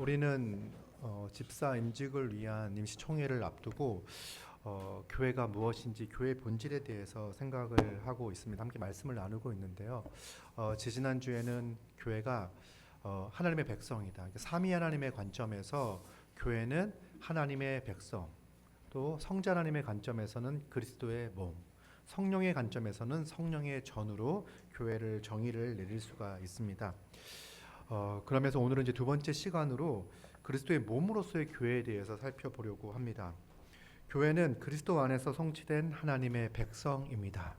우리는 집사 임직을 위한 임시총회를 앞두고 교회가 무엇인지 교회의 본질에 대해서 생각을 하고 있습니다. 함께 말씀을 나누고 있는데요. 지지난주에는 교회가 하나님의 백성이다. 삼위 하나님의 관점에서 교회는 하나님의 백성, 또 성자 하나님의 관점에서는 그리스도의 몸, 성령의 관점에서는 성령의 전으로 교회를 정의를 내릴 수가 있습니다. 그러면서 오늘은 이제 두 번째 시간으로 그리스도의 몸으로서의 교회에 대해서 살펴보려고 합니다. 교회는 그리스도 안에서 성취된 하나님의 백성입니다.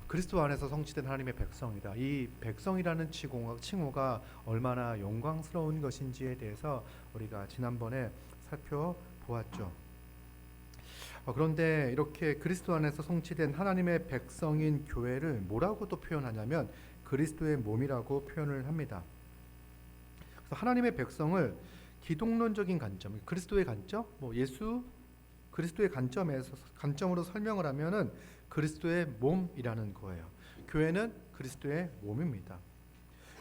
그리스도 안에서 성취된 하나님의 백성이다. 이 백성이라는 칭호가 얼마나 영광스러운 것인지에 대해서 우리가 지난번에 살펴보았죠. 그런데 이렇게 그리스도 안에서 성취된 하나님의 백성인 교회를 뭐라고 또 표현하냐면 그리스도의 몸이라고 표현을 합니다. 그래서 하나님의 백성을 기독론적인 관점, 그리스도의 관점, 그리스도의 관점으로 설명을 하면은 그리스도의 몸이라는 거예요. 교회는 그리스도의 몸입니다.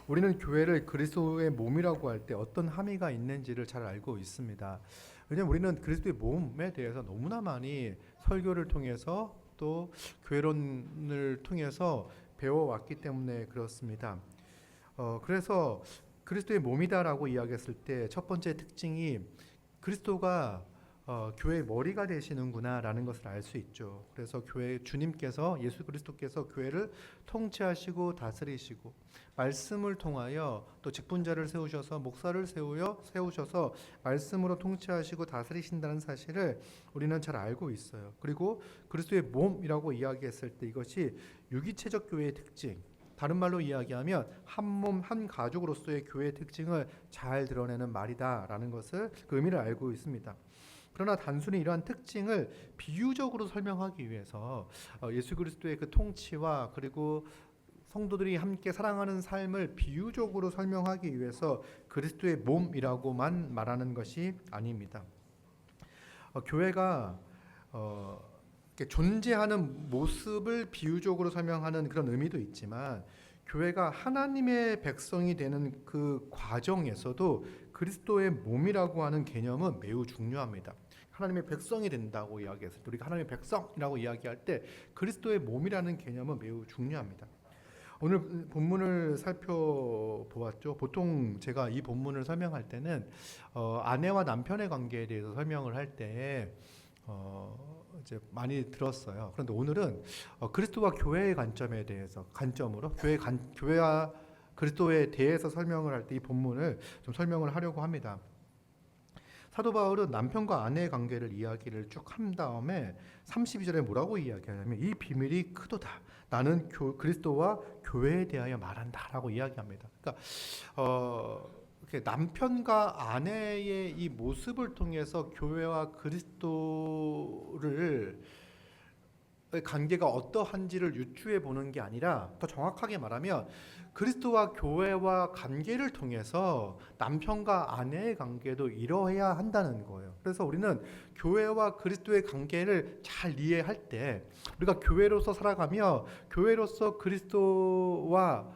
우리는 교회를 그리스도의 몸이라고 할 때 어떤 함의가 있는지를 잘 알고 있습니다. 왜냐하면 우리는 그리스도의 몸에 대해서 너무나 많이 설교를 통해서 또 교회론을 통해서 배워왔기 때문에 그렇습니다. 그래서 그리스도의 몸이다라고 이야기했을 때 첫 번째 특징이 그리스도가 교회의 머리가 되시는구나라는 것을 알 수 있죠. 그래서 교회 주님께서 예수 그리스도께서 교회를 통치하시고 다스리시고 말씀을 통하여 또 직분자를 세우셔서 목사를 세우셔서 말씀으로 통치하시고 다스리신다는 사실을 우리는 잘 알고 있어요. 그리고 그리스도의 몸이라고 이야기했을 때 이것이 유기체적 교회의 특징, 다른 말로 이야기하면 한 몸, 한 가족으로서의 교회의 특징을 잘 드러내는 말이다라는 것을 그 의미를 알고 있습니다. 그러나 단순히 이러한 특징을 비유적으로 설명하기 위해서 예수 그리스도의 그 통치와 그리고 성도들이 함께 사랑하는 삶을 비유적으로 설명하기 위해서 그리스도의 몸이라고만 말하는 것이 아닙니다. 교회가 존재하는 모습을 비유적으로 설명하는 그런 의미도 있지만 교회가 하나님의 백성이 되는 그 과정에서도 그리스도의 몸이라고 하는 개념은 매우 중요합니다. 하나님의 백성이 된다고 이야기했을 때 우리가 하나님의 백성이라고 이야기할 때 그리스도의 몸이라는 개념은 매우 중요합니다. 오늘 본문을 살펴보았죠. 보통 제가 이 본문을 설명할 때는 아내와 남편의 관계에 대해서 설명을 할 때 이제 많이 들었어요. 그런데 오늘은 그리스도와 교회의 관점으로 교회와 그리스도에 대해서 설명을 할 때 이 본문을 좀 설명을 하려고 합니다. 사도 바울은 남편과 아내의 관계를 이야기를 쭉 한 다음에 32절에 뭐라고 이야기하냐면 이 비밀이 크도다. 나는 그리스도와 교회에 대하여 말한다라고 이야기합니다. 그러니까 이렇게 남편과 아내의 이 모습을 통해서 교회와 그리스도를 관계가 어떠한지를 유추해 보는 게 아니라 더 정확하게 말하면 그리스도와 교회와 관계를 통해서 남편과 아내의 관계도 이러해야 한다는 거예요. 그래서 우리는 교회와 그리스도의 관계를 잘 이해할 때 우리가 교회로서 살아가며 교회로서 그리스도와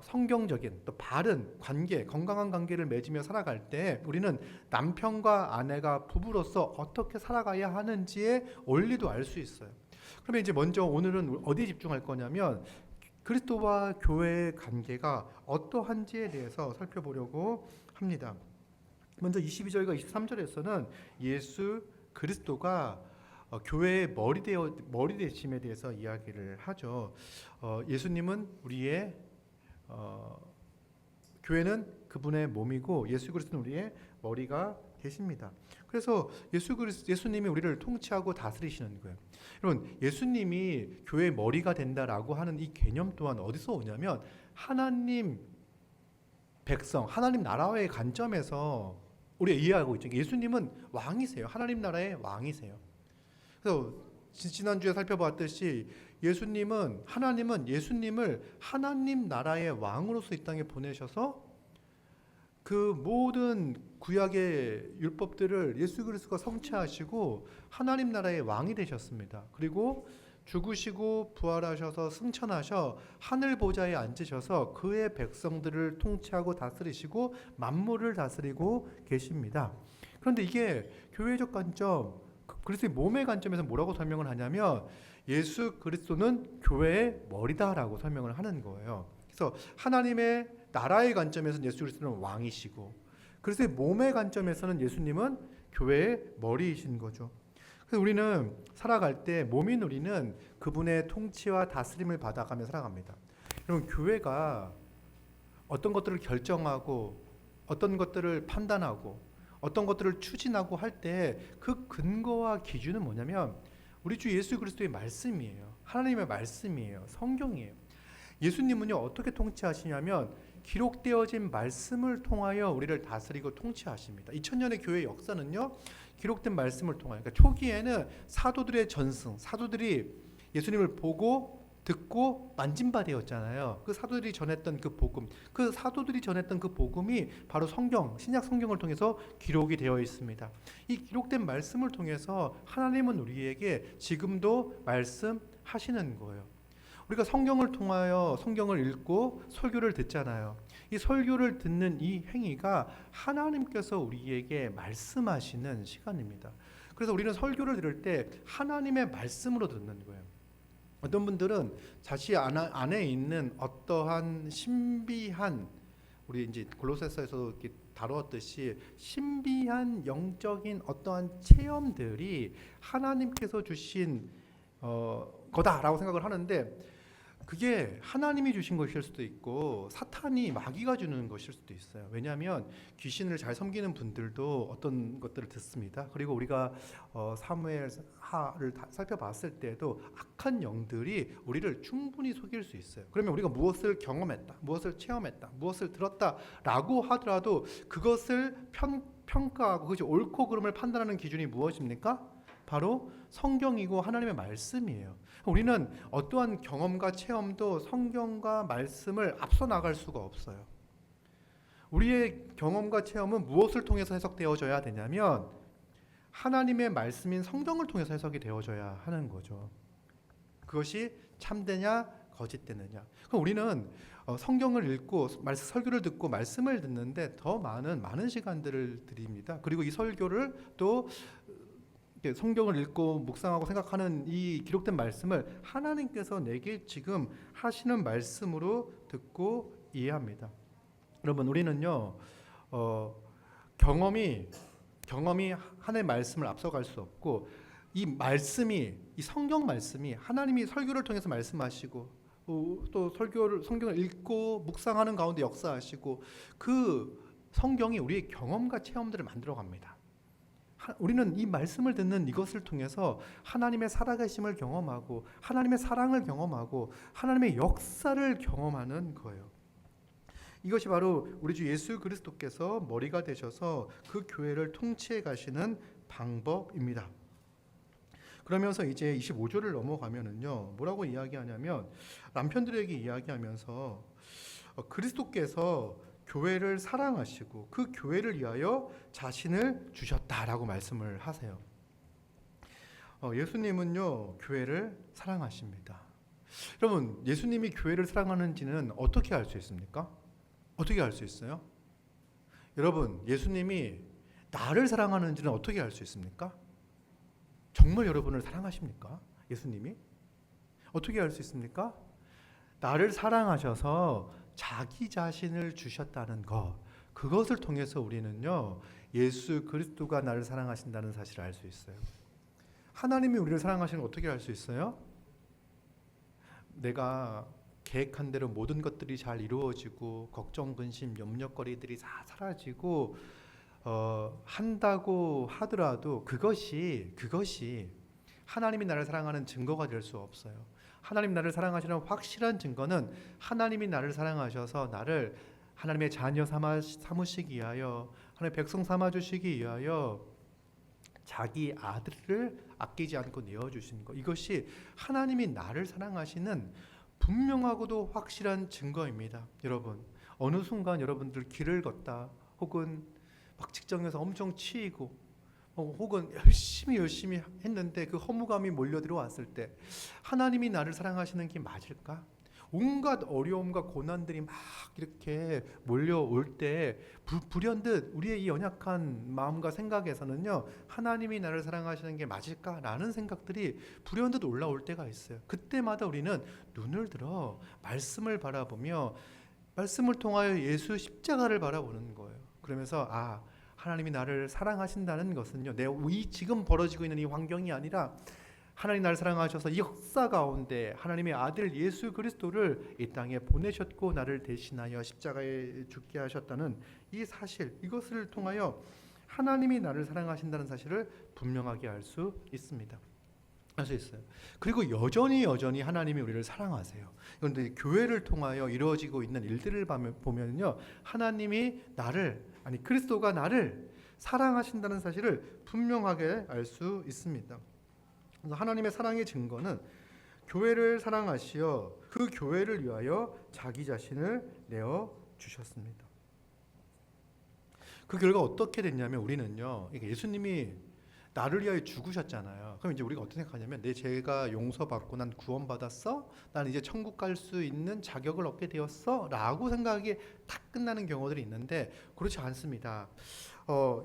성경적인 또 바른 관계, 건강한 관계를 맺으며 살아갈 때 우리는 남편과 아내가 부부로서 어떻게 살아가야 하는지의 원리도 알 수 있어요. 그러면 이제 먼저 오늘은 어디에 집중할 거냐면 그리스도와 교회의 관계가 어떠한지에 대해서 살펴보려고 합니다. 먼저 22절과 23절에서는 예수 그리스도가 교회의 머리 되심에 대해서 이야기를 하죠. 예수님은 우리의 교회는 그분의 몸이고 예수 그리스도는 우리의 머리가 되십니다. 그래서 예수님이 우리를 통치하고 다스리시는 거예요. 여러분, 예수님이 교회의 머리가 된다라고 하는 이 개념 또한 어디서 오냐면 하나님 백성, 하나님 나라의 관점에서 우리가 이해하고 있죠. 예수님은 왕이세요. 하나님 나라의 왕이세요. 그래서 지난주에 살펴봤듯이 하나님은 예수님을 하나님 나라의 왕으로서 이 땅에 보내셔서 그 모든 구약의 율법들을 예수 그리스도가 성취하시고 하나님 나라의 왕이 되셨습니다. 그리고 죽으시고 부활하셔서 승천하셔 하늘 보좌에 앉으셔서 그의 백성들을 통치하고 다스리시고 만물을 다스리고 계십니다. 그런데 이게 교회적 관점, 그리스도의 몸의 관점에서 뭐라고 설명을 하냐면 예수 그리스도는 교회의 머리다라고 설명을 하는 거예요. 그래서 하나님의 나라의 관점에서는 예수 그리스도는 왕이시고 그리스도의 몸의 관점에서는 예수님은 교회의 머리이신 거죠. 그래서 우리는 살아갈 때 몸인 우리는 그분의 통치와 다스림을 받아가며 살아갑니다. 여러분, 교회가 어떤 것들을 결정하고 어떤 것들을 판단하고 어떤 것들을 추진하고 할 때 그 근거와 기준은 뭐냐면 우리 주 예수 그리스도의 말씀이에요. 하나님의 말씀이에요. 성경이에요. 예수님은요 어떻게 통치하시냐면 기록되어진 말씀을 통하여 우리를 다스리고 통치하십니다. 2000년의 교회 역사는요 기록된 말씀을 통하여, 그러니까 초기에는 사도들의 전승, 사도들이 예수님을 보고 듣고 만진 바 되었잖아요. 그 사도들이 전했던 그 복음, 그 사도들이 전했던 그 복음이 바로 성경, 신약 성경을 통해서 기록이 되어 있습니다. 이 기록된 말씀을 통해서 하나님은 우리에게 지금도 말씀하시는 거예요. 우리가 성경을 통하여 성경을 읽고 설교를 듣잖아요. 이 설교를 듣는 이 행위가 하나님께서 우리에게 말씀하시는 시간입니다. 그래서 우리는 설교를 들을 때 하나님의 말씀으로 듣는 거예요. 어떤 분들은 자신 안에 있는 어떠한 신비한, 우리 이제 골로새서에서 이렇게 다루었듯이 신비한 영적인 어떠한 체험들이 하나님께서 주신 거다라고 생각을 하는데 그게 하나님이 주신 것일 수도 있고 사탄이 마귀가 주는 것일 수도 있어요. 왜냐하면 귀신을 잘 섬기는 분들도 어떤 것들을 듣습니다. 그리고 우리가 사무엘하를 살펴봤을 때도 악한 영들이 우리를 충분히 속일 수 있어요. 그러면 우리가 무엇을 경험했다, 무엇을 체험했다, 무엇을 들었다라고 하더라도 그것을 평가하고 그것이 옳고 그름을 판단하는 기준이 무엇입니까? 바로 성경이고 하나님의 말씀이에요. 우리는 어떠한 경험과 체험도 성경과 말씀을 앞서 나갈 수가 없어요. 우리의 경험과 체험은 무엇을 통해서 해석되어져야 되냐면 하나님의 말씀인 성경을 통해서 해석이 되어져야 하는 거죠. 그것이 참되냐 거짓되느냐. 그럼 우리는 성경을 읽고 설교를 듣고 말씀을 듣는데 더 많은 시간들을 드립니다. 그리고 이 설교를 또 성경을 읽고 묵상하고 생각하는 이 기록된 말씀을 하나님께서 내게 지금 하시는 말씀으로 듣고 이해합니다. 여러분, 우리는요 경험이 하나님의 말씀을 앞서갈 수 없고 이 성경 말씀이 하나님이 설교를 통해서 말씀하시고 또 성경을 읽고 묵상하는 가운데 역사하시고 그 성경이 우리의 경험과 체험들을 만들어갑니다. 우리는 이 말씀을 듣는 이것을 통해서 하나님의 살아계심을 경험하고 하나님의 사랑을 경험하고 하나님의 역사를 경험하는 거예요. 이것이 바로 우리 주 예수 그리스도께서 머리가 되셔서 그 교회를 통치해 가시는 방법입니다. 그러면서 이제 25절을 넘어가면은요 뭐라고 이야기하냐면 남편들에게 이야기하면서 그리스도께서 교회를 사랑하시고 그 교회를 위하여 자신을 주셨다라고 말씀을 하세요. 예수님은요 교회를 사랑하십니다. 여러분, 예수님이 교회를 사랑하는지는 어떻게 알 수 있습니까? 어떻게 알 수 있어요? 여러분, 예수님이 나를 사랑하는지는 어떻게 알 수 있습니까? 정말 여러분을 사랑하십니까? 예수님이? 어떻게 알 수 있습니까? 나를 사랑하셔서 자기 자신을 주셨다는 것, 그것을 통해서 우리는요 예수 그리스도가 나를 사랑하신다는 사실을 알 수 있어요. 하나님이 우리를 사랑하시는 걸 어떻게 알 수 있어요? 내가 계획한 대로 모든 것들이 잘 이루어지고 걱정, 근심, 염려거리들이 다 사라지고 한다고 하더라도 그것이 하나님이 나를 사랑하는 증거가 될 수 없어요. 하나님 나를 사랑하시는 확실한 증거는 하나님이 나를 사랑하셔서 나를 하나님의 자녀 삼으시기 위하여, 하나님의 백성 삼아주시기 위하여 자기 아들을 아끼지 않고 내어주신 것, 이것이 하나님이 나를 사랑하시는 분명하고도 확실한 증거입니다. 여러분, 어느 순간 여러분들 길을 걷다 혹은 막 직장에서 엄청 치이고 혹은 열심히 했는데 그 허무감이 몰려 들어왔을 때 하나님이 나를 사랑하시는 게 맞을까? 온갖 어려움과 고난들이 막 이렇게 몰려올 때 불현듯 우리의 이 연약한 마음과 생각에서는요, 하나님이 나를 사랑하시는 게 맞을까라는 생각들이 불현듯 올라올 때가 있어요. 그때마다 우리는 눈을 들어 말씀을 바라보며 말씀을 통하여 예수 십자가를 바라보는 거예요. 그러면서 하나님이 나를 사랑하신다는 것은요, 이 지금 벌어지고 있는 이 환경이 아니라 하나님 나를 사랑하셔서 이 역사 가운데 하나님의 아들 예수 그리스도를 이 땅에 보내셨고 나를 대신하여 십자가에 죽게 하셨다는 이 사실, 이것을 통하여 하나님이 나를 사랑하신다는 사실을 분명하게 알 수 있습니다. 알 수 있어요. 그리고 여전히 하나님이 우리를 사랑하세요. 그런데 교회를 통하여 이루어지고 있는 일들을 보면요, 하나님이 그리스도가 나를 사랑하신다는 사실을 분명하게 알 수 있습니다. 하나님의 사랑의 증거는 교회를 사랑하시어 그 교회를 위하여 자기 자신을 내어 주셨습니다. 그 결과 어떻게 됐냐면 우리는요, 예수님이 나를 위하여 죽으셨잖아요. 그럼 이제 우리가 어떻게 생각하냐면 내 죄가 용서받고 난 구원받았어? 난 이제 천국 갈 수 있는 자격을 얻게 되었어? 라고 생각이 딱 끝나는 경우들이 있는데 그렇지 않습니다.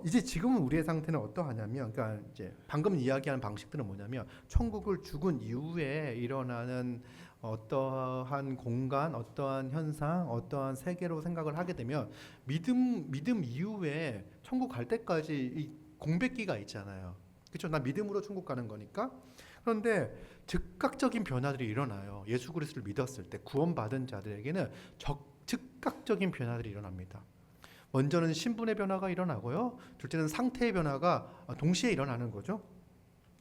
이제 지금은 우리의 상태는 어떠하냐면, 그러니까 이제 방금 이야기하는 방식들은 뭐냐면 천국을 죽은 이후에 일어나는 어떠한 공간, 어떠한 현상, 어떠한 세계로 생각을 하게 되면 믿음 이후에 천국 갈 때까지 이 공백기가 있잖아요. 그렇죠? 난 믿음으로 천국 가는 거니까. 그런데 즉각적인 변화들이 일어나요. 예수 그리스도를 믿었을 때 구원받은 자들에게는 즉각적인 변화들이 일어납니다. 먼저는 신분의 변화가 일어나고요. 둘째는 상태의 변화가 동시에 일어나는 거죠.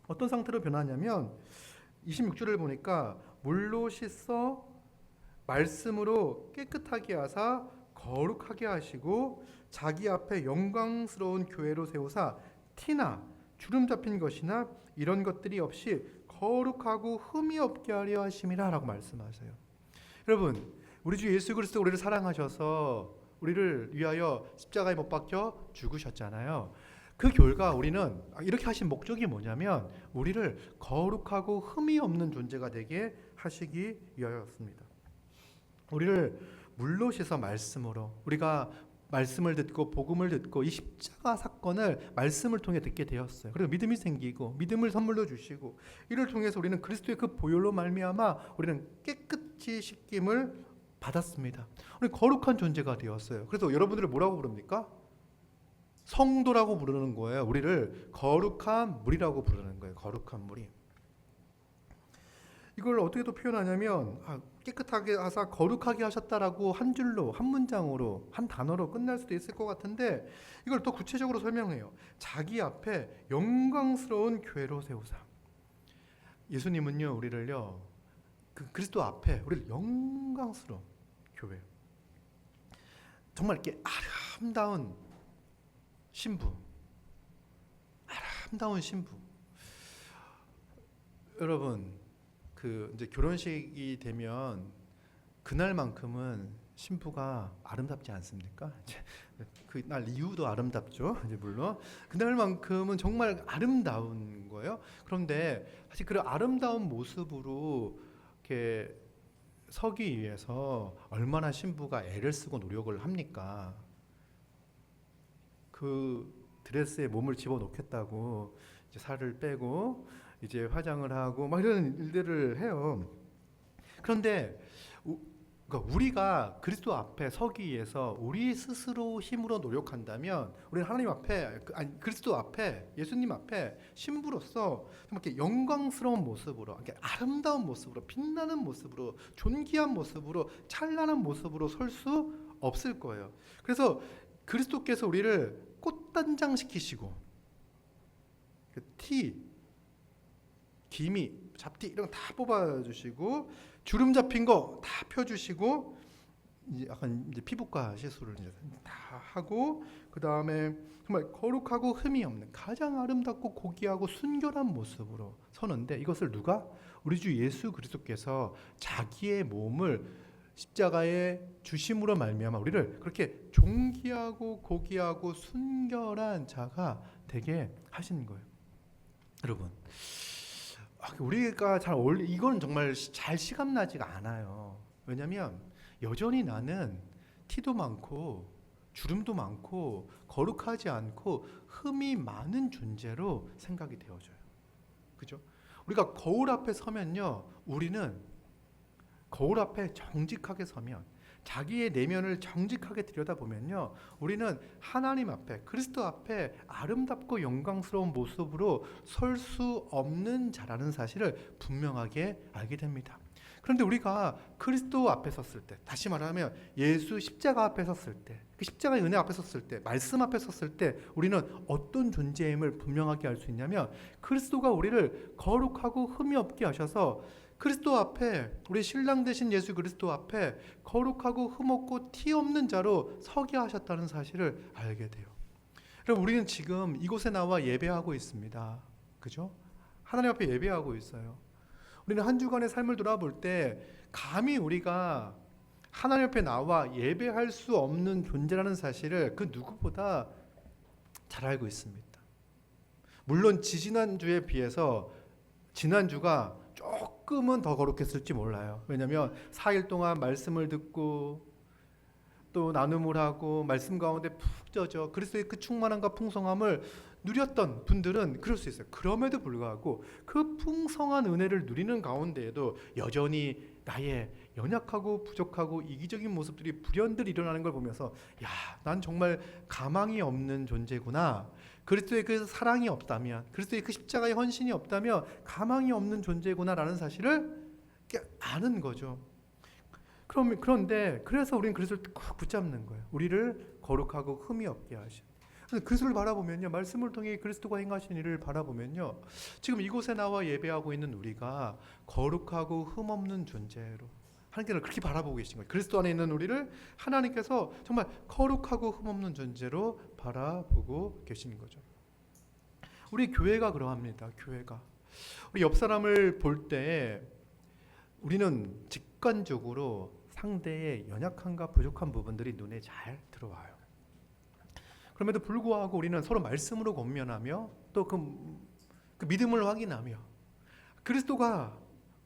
어떤 상태로 변하냐면 26절을 보니까 물로 씻어 말씀으로 깨끗하게 하사 거룩하게 하시고 자기 앞에 영광스러운 교회로 세우사 티나 주름 잡힌 것이나 이런 것들이 없이 거룩하고 흠이 없게 하려 하심이라 라고 말씀하세요. 여러분, 우리 주 예수 그리스도 우리를 사랑하셔서 우리를 위하여 십자가에 못 박혀 죽으셨잖아요. 그 결과 우리는 이렇게 하신 목적이 뭐냐면 우리를 거룩하고 흠이 없는 존재가 되게 하시기 위하였습니다. 우리를 물로 씻어 말씀으로, 우리가 말씀을 듣고 복음을 듣고 이 십자가 사건을 말씀을 통해 듣게 되었어요. 그리고 믿음이 생기고 믿음을 선물로 주시고 이를 통해서 우리는 그리스도의 그 보혈로 말미암아 우리는 깨끗이 씻김을 받았습니다. 우리 거룩한 존재가 되었어요. 그래서 여러분들을 뭐라고 부릅니까? 성도라고 부르는 거예요. 우리를 거룩한 무리라고 부르는 거예요. 거룩한 무리. 이걸 어떻게 또 표현하냐면 깨끗하게 하사 거룩하게 하셨다라고 한 줄로, 한 문장으로, 한 단어로 끝날 수도 있을 것 같은데 이걸 또 구체적으로 설명해요. 자기 앞에 영광스러운 교회로 세우사. 예수님은요, 우리를요, 그 그리스도 앞에 우리를 영광스러운 교회, 정말 이렇게 아름다운 신부, 여러분, 그 이제 결혼식이 되면 그날만큼은 신부가 아름답지 않습니까? 그날 이후도 아름답죠. 이제 물론 그날만큼은 정말 아름다운 거예요. 그런데 사실 그 아름다운 모습으로 이렇게 서기 위해서 얼마나 신부가 애를 쓰고 노력을 합니까? 그 드레스에 몸을 집어넣겠다고 이제 살을 빼고 이제 화장을 하고 막 이런 일들을 해요. 그런데 그러니까 우리가 그리스도 앞에 서기 위해서 우리 스스로 힘으로 노력한다면 우리는 하나님 앞에, 그리스도 앞에, 예수님 앞에 신부로서 이렇게 영광스러운 모습으로, 이렇게 아름다운 모습으로, 빛나는 모습으로, 존귀한 모습으로, 찬란한 모습으로 설 수 없을 거예요. 그래서 그리스도께서 우리를 꽃단장시키시고 티, 기미, 잡티 이런 거 다 뽑아주시고 주름 잡힌 거 다 펴주시고 이제 약간 이제 피부과 시술을 이제 다 하고 그 다음에 정말 거룩하고 흠이 없는 가장 아름답고 고귀하고 순결한 모습으로 서는데 이것을 누가? 우리 주 예수 그리스도께서 자기의 몸을 십자가의 주심으로 말미암아 우리를 그렇게 존귀하고 고귀하고 순결한 자가 되게 하신 거예요. 여러분, 우리가 잘 이건 정말 잘 시감나지가 않아요. 왜냐하면 여전히 나는 티도 많고 주름도 많고 거룩하지 않고 흠이 많은 존재로 생각이 되어져요. 그죠? 우리가 거울 앞에 서면요, 우리는 거울 앞에 정직하게 서면, 자기의 내면을 정직하게 들여다보면요, 우리는 하나님 앞에, 그리스도 앞에 아름답고 영광스러운 모습으로 설 수 없는 자라는 사실을 분명하게 알게 됩니다. 그런데 우리가 그리스도 앞에 섰을 때, 다시 말하면 예수 십자가 앞에 섰을 때, 그 십자가의 은혜 앞에 섰을 때, 말씀 앞에 섰을 때 우리는 어떤 존재임을 분명하게 알 수 있냐면, 그리스도가 우리를 거룩하고 흠이 없게 하셔서 그리스도 앞에, 우리 신랑 되신 예수 그리스도 앞에 거룩하고 흠없고 티 없는 자로 서게 하셨다는 사실을 알게 돼요. 여러분, 우리는 지금 이곳에 나와 예배하고 있습니다. 그죠? 하나님 앞에 예배하고 있어요. 우리는 한 주간의 삶을 돌아볼 때 감히 우리가 하나님 앞에 나와 예배할 수 없는 존재라는 사실을 그 누구보다 잘 알고 있습니다. 물론 지지난주에 비해서 지난주가 조금은 더 거룩했을지 몰라요. 왜냐하면 4일 동안 말씀을 듣고 또 나눔을 하고 말씀 가운데 푹 젖어 그리스도의 그 충만함과 풍성함을 누렸던 분들은 그럴 수 있어요. 그럼에도 불구하고 그 풍성한 은혜를 누리는 가운데에도 여전히 나의 연약하고 부족하고 이기적인 모습들이 불현듯 일어나는 걸 보면서, 야, 난 정말 가망이 없는 존재구나. 그리스도의 그 사랑이 없다면, 그리스도의 그 십자가의 헌신이 없다면 가망이 없는 존재구나라는 사실을 아는 거죠. 그런데 그래서 우리는 그리스도를 꼭 붙잡는 거예요. 우리를 거룩하고 흠이 없게 하신. 그리스도를 바라보면요, 말씀을 통해 그리스도가 행하신 일을 바라보면요, 지금 이곳에 나와 예배하고 있는 우리가 거룩하고 흠 없는 존재로 하나님께서 그렇게 바라보고 계신 거예요. 그리스도 안에 있는 우리를 하나님께서 정말 거룩하고 흠 없는 존재로 바라보고 계신 거죠. 우리 교회가 그러합니다. 교회가 우리 옆 사람을 볼 때 우리는 직관적으로 상대의 연약함과 부족한 부분들이 눈에 잘 들어와요. 그럼에도 불구하고 우리는 서로 말씀으로 권면하며 또 그 믿음을 확인하며 그리스도가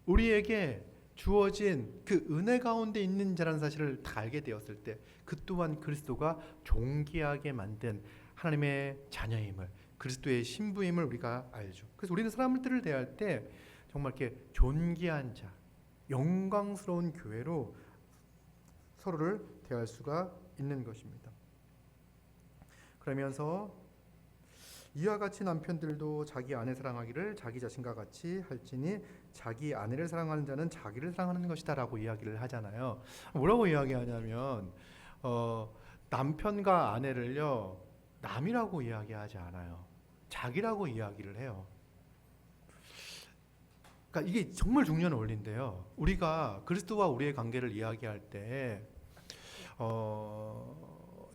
우리에게 주어진 그 은혜 가운데 있는 자라는 사실을 다 알게 되었을 때, 그 또한 그리스도가 존귀하게 만든 하나님의 자녀임을, 그리스도의 신부임을 우리가 알죠. 그래서 우리는 사람들을 대할 때 정말 이렇게 존귀한 자, 영광스러운 교회로 서로를 대할 수가 있는 것입니다. 그러면서 이와 같이 남편들도 자기 아내 사랑하기를 자기 자신과 같이 할지니 자기 아내를 사랑하는 자는 자기를 사랑하는 것이다 라고 이야기를 하잖아요. 뭐라고 이야기하냐면 남편과 아내를요, 남이라고 이야기하지 않아요. 자기라고 이야기를 해요. 그러니까 이게 정말 중요한 원리인데요, 우리가 그리스도와 우리의 관계를 이야기할 때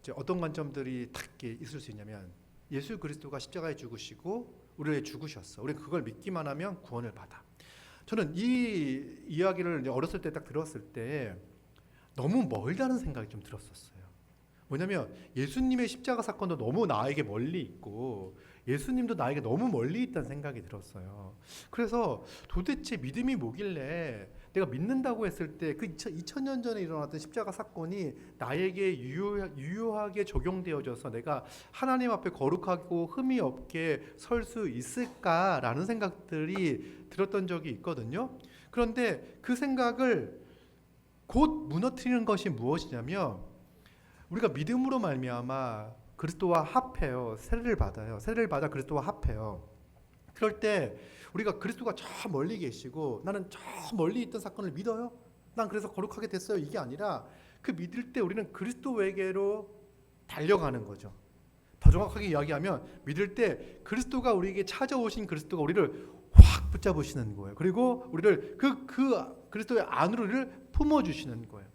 이제 어떤 관점들이 딱 있을 수 있냐면, 예수 그리스도가 십자가에 죽으시고 우리를 죽으셨어. 우리 그걸 믿기만 하면 구원을 받아. 저는 이 이야기를 어렸을 때 딱 들었을 때 너무 멀다는 생각이 좀 들었었어요. 뭐냐면 예수님의 십자가 사건도 너무 나에게 멀리 있고 예수님도 나에게 너무 멀리 있다는 생각이 들었어요. 그래서 도대체 믿음이 뭐길래 내가 믿는다고 했을 때 그 2000년 전에 일어났던 십자가 사건이 나에게 유효하게 적용되어져서 내가 하나님 앞에 거룩하고 흠이 없게 설 수 있을까라는 생각들이 들었던 적이 있거든요. 그런데 그 생각을 곧 무너뜨리는 것이 무엇이냐면, 우리가 믿음으로 말미암아 그리스도와 합해요. 세례를 받아요. 세례를 받아 그리스도와 합해요. 그럴 때 우리가 그리스도가 저 멀리 계시고 나는 저 멀리 있던 사건을 믿어요. 난 그래서 거룩하게 됐어요. 이게 아니라 그 믿을 때 우리는 그리스도에게로 달려가는 거죠. 더 정확하게 이야기하면 믿을 때 그리스도가 우리에게 찾아오신 그리스도가 우리를 확 붙잡으시는 거예요. 그리고 우리를 그 그리스도의 안으로 우리를 품어주시는 거예요.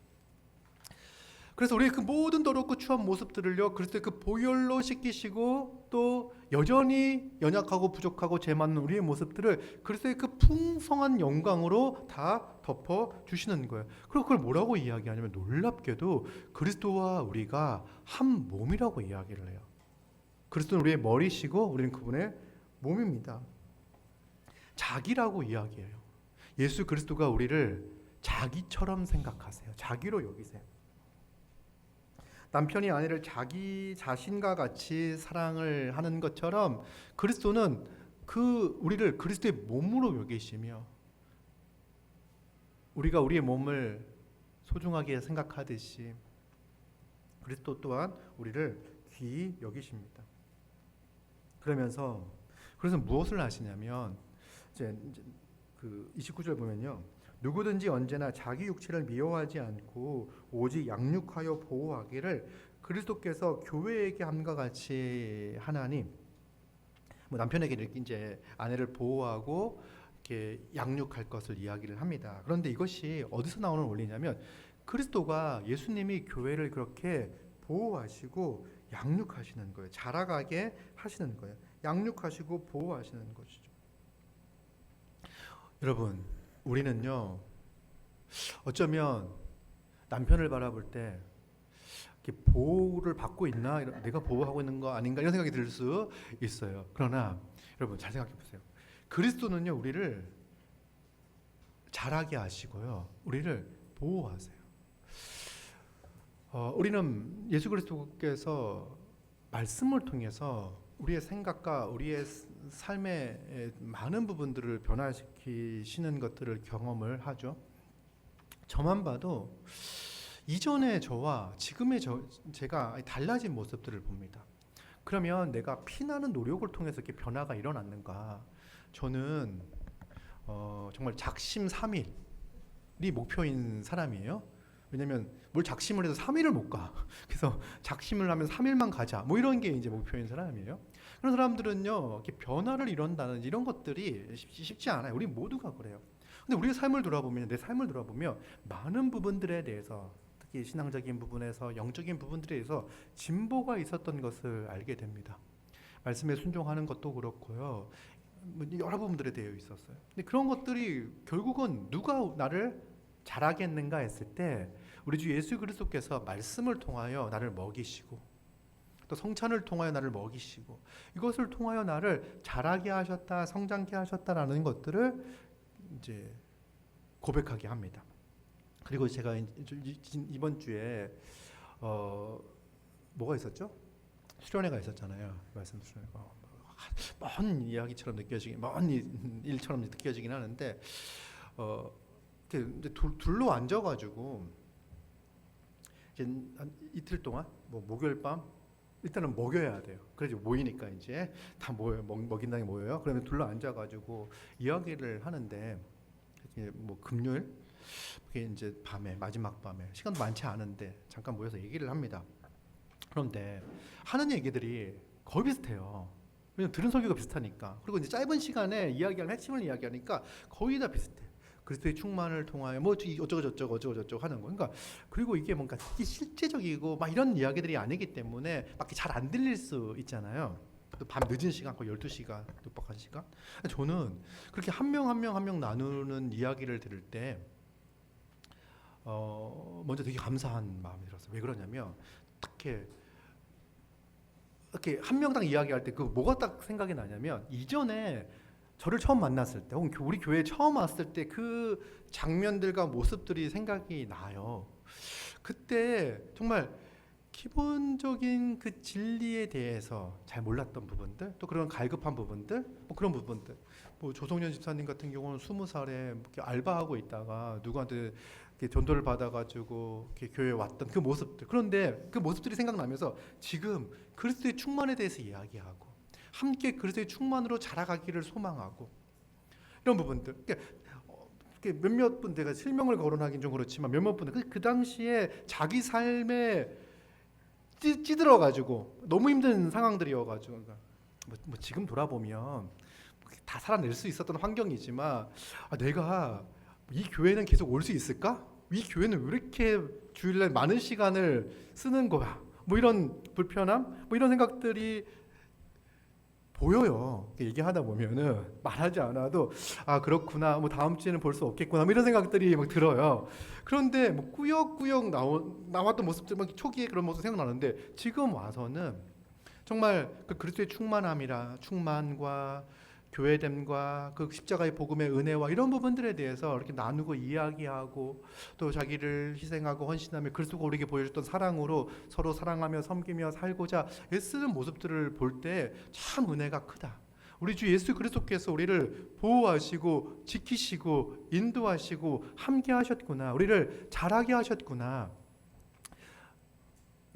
그래서 우리의 그 모든 더럽고 추한 모습들을요 그리스도의 그 보혈로 씻기시고 또 여전히 연약하고 부족하고 죄 많은 우리의 모습들을 그리스도의 그 풍성한 영광으로 다 덮어 주시는 거예요. 그리고 그걸 뭐라고 이야기하냐면 놀랍게도 그리스도와 우리가 한 몸이라고 이야기를 해요. 그리스도는 우리의 머리시고 우리는 그분의 몸입니다. 자기라고 이야기해요. 예수 그리스도가 우리를 자기처럼 생각하세요. 자기로 여기세요. 남편이 아내를 자기 자신과 같이 사랑을 하는 것처럼 그리스도는 우리를 그리스도의 몸으로 여기시며 우리가 우리의 몸을 소중하게 생각하듯이 그리스도 또한 우리를 귀히 여기십니다. 그래서 무엇을 하시냐면 이제 그 29절 보면요. 누구든지 언제나 자기 육체를 미워하지 않고 오직 양육하여 보호하기를 그리스도께서 교회에게 함과 같이 하나니 남편에게 이렇게 이제 아내를 보호하고 이렇게 양육할 것을 이야기를 합니다. 그런데 이것이 어디서 나오는 원리냐면 그리스도가 예수님이 교회를 그렇게 보호하시고 양육하시는 거예요. 자라가게 하시는 거예요. 양육하시고 보호하시는 것이죠. 여러분, 우리는요 어쩌면 남편을 바라볼 때 이렇게 보호를 받고 있나, 내가 보호하고 있는 거 아닌가 이런 생각이 들 수 있어요. 그러나 여러분 잘 생각해 보세요. 그리스도는요 우리를 자라게 하시고요 우리를 보호하세요. 우리는 예수 그리스도께서 말씀을 통해서 우리의 생각과 우리의 삶의 많은 부분들을 변화시키시는 것들을 경험을 하죠. 저만 봐도 이전의 저와 지금의 제가 달라진 모습들을 봅니다. 그러면 내가 피나는 노력을 통해서 이렇게 변화가 일어났는가? 저는 정말 작심삼일이 목표인 사람이에요. 왜냐면 뭘 작심을 해서 3일을 못 가. 그래서 작심을 하면 3일만 가자. 뭐 이런 게 이제 목표인 사람이에요. 그런 사람들은요, 이렇게 변화를 이룬다는 이런 것들이 쉽지 않아요. 우리 모두가 그래요. 근데 우리의 삶을 돌아보면, 내 삶을 돌아보면 많은 부분들에 대해서 특히 신앙적인 부분에서 영적인 부분들에 대해서 진보가 있었던 것을 알게 됩니다. 말씀에 순종하는 것도 그렇고요. 여러 부분들에 대해 있었어요. 근데 그런 것들이 결국은 누가 나를 자라게 했는가 했을 때 우리 주 예수 그리스도께서 말씀을 통하여 나를 먹이시고 또 성찬을 통하여 나를 먹이시고 이것을 통하여 나를 자라게 하셨다, 성장케 하셨다라는 것들을 이제 고백하게 합니다. 그리고 제가 이번 주에 뭐가 있었죠? 수련회가 있었잖아요. 말씀 수련회가 먼 이야기처럼 느껴지긴, 먼 일처럼 느껴지긴 하는데 이제 둘로 앉아가지고 이제 한 이틀 동안 뭐 목요일 밤 일단은 먹여야 돼요. 그래서 모이니까 이제 다 모여 먹인당에 모여요. 그러면 둘러 앉아가지고 이야기를 하는데 뭐 금요일 이제 밤에 마지막 밤에 시간도 많지 않은데 잠깐 모여서 얘기를 합니다. 그런데 하는 얘기들이 거의 비슷해요. 왜냐면 들은 설교가 비슷하니까. 그리고 이제 짧은 시간에 이야기하는 핵심을 이야기하니까 거의 다 비슷해. 그리스도의 충만을 통하여 뭐 어쩌고 저쩌고 하는 거. 그러니까 그리고 이게 뭔가 실제적이고 막 이런 이야기들이 아니기 때문에 막 잘 안 들릴 수 있잖아요. 또 밤 늦은 시간, 거의 12시간, 늦박한 시간. 저는 그렇게 한 명 한 명 나누는 이야기를 들을 때 먼저 되게 감사한 마음이 들었어요. 왜 그러냐면 이렇게 한 명당 이야기할 때 그 뭐가 딱 생각이 나냐면 이전에 저를 처음 만났을 때 혹은 우리 교회에 처음 왔을 때 그 장면들과 모습들이 생각이 나요. 그때 정말 기본적인 그 진리에 대해서 잘 몰랐던 부분들, 또 그런 갈급한 부분들, 뭐 그런 부분들. 뭐 조성년 집사님 같은 경우는 20살에 이렇게 알바하고 있다가 누구한테 이렇게 전도를 받아가지고 이렇게 교회에 왔던 그 모습들. 그런데 그 모습들이 생각나면서 지금 그리스도의 충만에 대해서 이야기하고 함께 그리스도의 충만으로 자라가기를 소망하고 이런 부분들. 몇몇 분 제가 실명을 거론하긴 좀 그렇지만 몇몇 분들 그 당시에 자기 삶에 찌들어가지고 너무 힘든 상황들이어가지고 뭐 지금 돌아보면 다 살아낼 수 있었던 환경이지만 내가 이 교회는 계속 올 수 있을까? 이 교회는 왜 이렇게 주일날 많은 시간을 쓰는 거야. 뭐 이런 불편함, 뭐 이런 생각들이 보여요. 얘기하다 보면은 말하지 않아도 아 그렇구나, 뭐 다음 주에는 볼 수 없겠구나, 뭐 이런 생각들이 막 들어요. 그런데 뭐 꾸역꾸역 나왔던 모습들, 막 초기에 그런 모습 생각나는데 지금 와서는 정말 그 그리스도의 충만과 교회됨과 그 십자가의 복음의 은혜와 이런 부분들에 대해서 이렇게 나누고 이야기하고 또 자기를 희생하고 헌신하며 그리스도가 우리에게 보여줬던 사랑으로 서로 사랑하며 섬기며 살고자 애쓰는 모습들을 볼 때 참 은혜가 크다. 우리 주 예수 그리스도께서 우리를 보호하시고 지키시고 인도하시고 함께 하셨구나. 우리를 잘하게 하셨구나.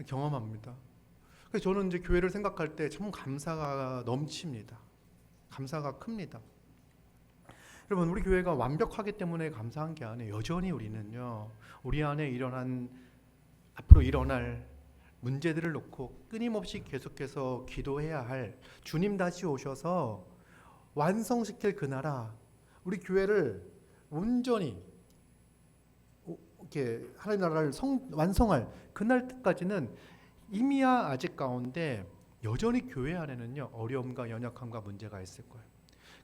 경험합니다. 그래서 저는 이제 교회를 생각할 때 참 감사가 넘칩니다. 감사가 큽니다. 여러분, 우리 교회가 완벽하기 때문에 감사한 게 아니에요. 여전히 우리는요, 우리 안에 앞으로 일어날 문제들을 놓고 끊임없이 계속해서 기도해야 할, 주님 다시 오셔서 완성시킬 그 나라, 우리 교회를 온전히 이렇게 하나님 나라를 완성할 그날 때까지는 이미야 아직 가운데 여전히 교회 안에는요, 어려움과 연약함과 문제가 있을 거예요.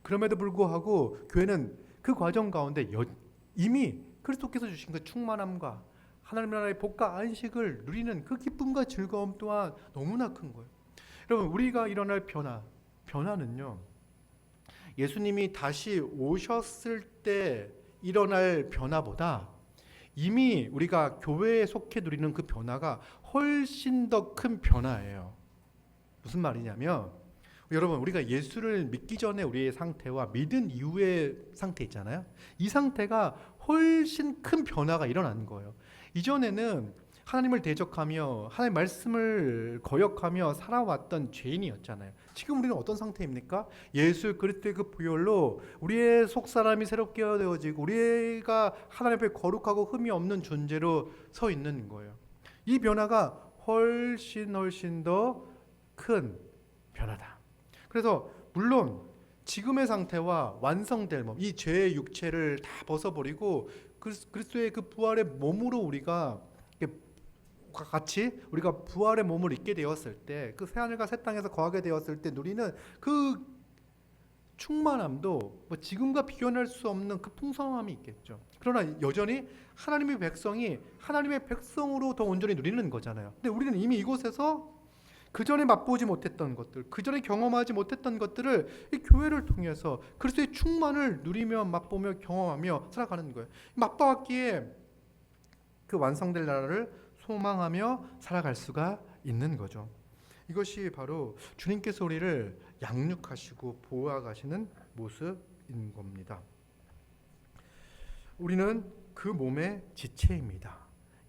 그럼에도 불구하고 교회는 그 과정 가운데 이미 그리스도께서 주신 그 충만함과 하나님 나라의 복과 안식을 누리는 그 기쁨과 즐거움 또한 너무나 큰 거예요. 여러분, 우리가 일어날 변화는요, 예수님이 다시 오셨을 때 일어날 변화보다 이미 우리가 교회에 속해 누리는 그 변화가 훨씬 더 큰 변화예요. 무슨 말이냐면, 여러분, 우리가 예수를 믿기 전에 우리의 상태와 믿은 이후의 상태 있잖아요. 이 상태가 훨씬 큰 변화가 일어난 거예요. 이전에는 하나님을 대적하며 하나님의 말씀을 거역하며 살아왔던 죄인이었잖아요. 지금 우리는 어떤 상태입니까? 예수 그리스도의 그 보혈로 우리의 속사람이 새롭게 되어지고 우리가 하나님 앞에 거룩하고 흠이 없는 존재로 서 있는 거예요. 이 변화가 훨씬 더 큰 변화다. 그래서 물론 지금의 상태와 완성될 몸, 이 죄의 육체를 다 벗어버리고 그리스도의 그 부활의 몸으로 우리가 같이 우리가 부활의 몸을 입게 되었을 때, 그 새하늘과 새 땅에서 거하게 되었을 때 누리는 그 충만함도 뭐 지금과 비교할 수 없는 그 풍성함이 있겠죠. 그러나 여전히 하나님의 백성이 하나님의 백성으로 더 온전히 누리는 거잖아요. 근데 우리는 이미 이곳에서 그 전에 맛보지 못했던 것들, 그 전에 경험하지 못했던 것들을 이 교회를 통해서 그리스도의 충만을 누리며 맛보며 경험하며 살아가는 거예요. 맛보았기에 그 완성될 나라를 소망하며 살아갈 수가 있는 거죠. 이것이 바로 주님께서 우리를 양육하시고 보호하시는 모습인 겁니다. 우리는 그 몸의 지체입니다.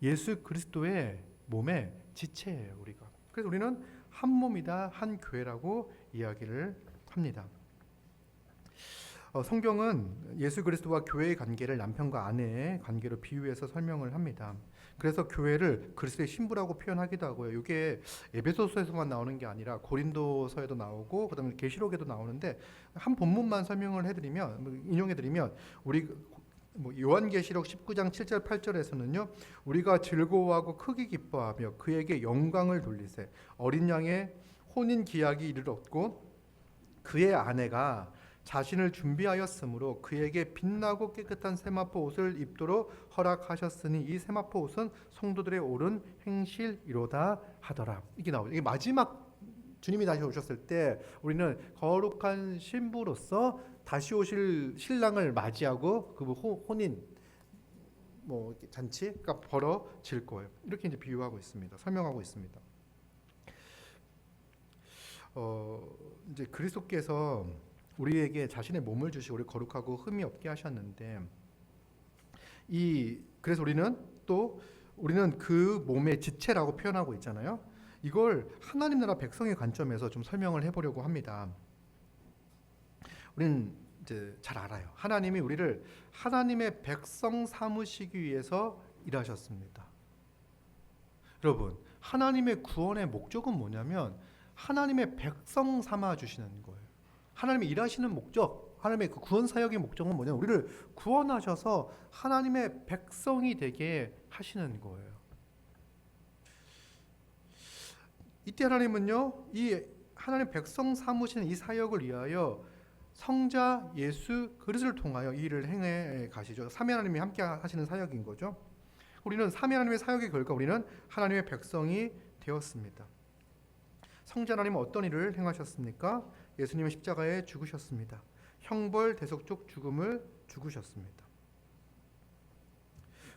예수 그리스도의 몸의 지체예요, 우리가. 그래서 우리는 한 몸이다, 한 교회라고 이야기를 합니다. 성경은 예수 그리스도와 교회의 관계를 남편과 아내의 관계로 비유해서 설명을 합니다. 그래서 교회를 그리스도의 신부라고 표현하기도 하고요. 이게 에베소서에서만 나오는 게 아니라 고린도서에도 나오고 그다음에 계시록에도 나오는데, 한 본문만 설명을 인용해드리면 우리 요한계시록 19장 7절 8절에서는요, 우리가 즐거워하고 크게 기뻐하며 그에게 영광을 돌리세, 어린 양의 혼인 기약이 이르렀고 그의 아내가 자신을 준비하였으므로 그에게 빛나고 깨끗한 세마포 옷을 입도록 허락하셨으니 이 세마포 옷은 성도들의 옳은 행실이로다 하더라. 이게 나오죠. 이게 마지막 주님이 다시 오셨을 때 우리는 거룩한 신부로서 다시 오실 신랑을 맞이하고 그 혼인 잔치가 벌어질 거예요. 이렇게 이제 비유하고 있습니다. 설명하고 있습니다. 이제 그리스도께서 우리에게 자신의 몸을 주시고 우리 거룩하고 흠이 없게 하셨는데, 그래서 우리는 그 몸의 지체라고 표현하고 있잖아요. 이걸 하나님 나라 백성의 관점에서 좀 설명을 해보려고 합니다. 우리는 이제 잘 알아요. 하나님이 우리를 하나님의 백성 삼으시기 위해서 일하셨습니다. 여러분, 하나님의 구원의 목적은 뭐냐면 하나님의 백성 삼아 주시는 거예요. 하나님의 일하시는 목적, 하나님의 그 구원 사역의 목적은 뭐냐면 우리를 구원하셔서 하나님의 백성이 되게 하시는 거예요. 이때 하나님은요, 이 하나님 백성 삼으시는 이 사역을 위하여 성자 예수 그리스도를 통하여 이 일을 행해 가시죠. 삼위 하나님이 함께 하시는 사역인 거죠. 우리는 삼위 하나님의 사역의 결과 우리는 하나님의 백성이 되었습니다. 성자 하나님은 어떤 일을 행하셨습니까? 예수님은 십자가에 죽으셨습니다. 형벌 대속적 죽음을 죽으셨습니다.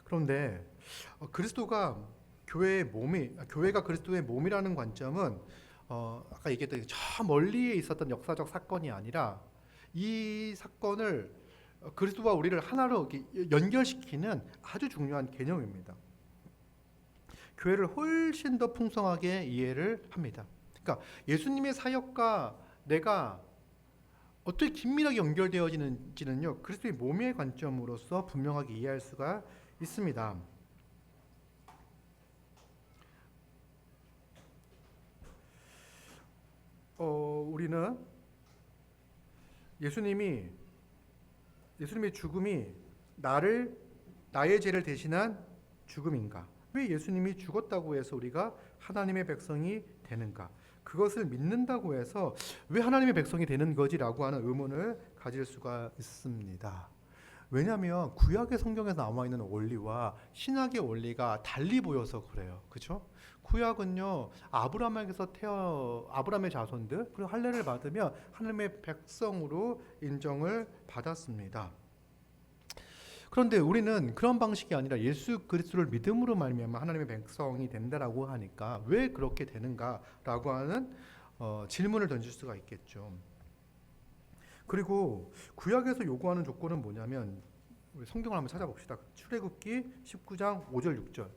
그런데 그리스도가 교회가 그리스도의 몸이라는 관점은 아까 얘기했던 저 멀리에 있었던 역사적 사건이 아니라 이 사건을 그리스도와 우리를 하나로 연결시키는 아주 중요한 개념입니다. 교회를 훨씬 더 풍성하게 이해를 합니다. 그러니까 예수님의 사역과 내가 어떻게 긴밀하게 연결되어지는지는요, 그리스도의 몸의 관점으로서 분명하게 이해할 수가 있습니다. 우리는 예수님의 죽음이 나의 죄를 대신한 죽음인가? 왜 예수님이 죽었다고 해서 우리가 하나님의 백성이 되는가? 그것을 믿는다고 해서 왜 하나님의 백성이 되는 거지라고 하는 의문을 가질 수가 있습니다. 왜냐하면 구약의 성경에 나와 있는 원리와 신약의 원리가 달리 보여서 그래요. 그렇죠? 구약은요, 아브라함의 자손들 그리고 할례를 받으며 하나님의 백성으로 인정을 받았습니다. 그런데 우리는 그런 방식이 아니라 예수 그리스도를 믿음으로 말미암아 하나님의 백성이 된다라고 하니까 왜 그렇게 되는가라고 하는 질문을 던질 수가 있겠죠. 그리고 구약에서 요구하는 조건은 뭐냐면 우리 성경을 한번 찾아봅시다. 출애굽기 19장 5절 6절.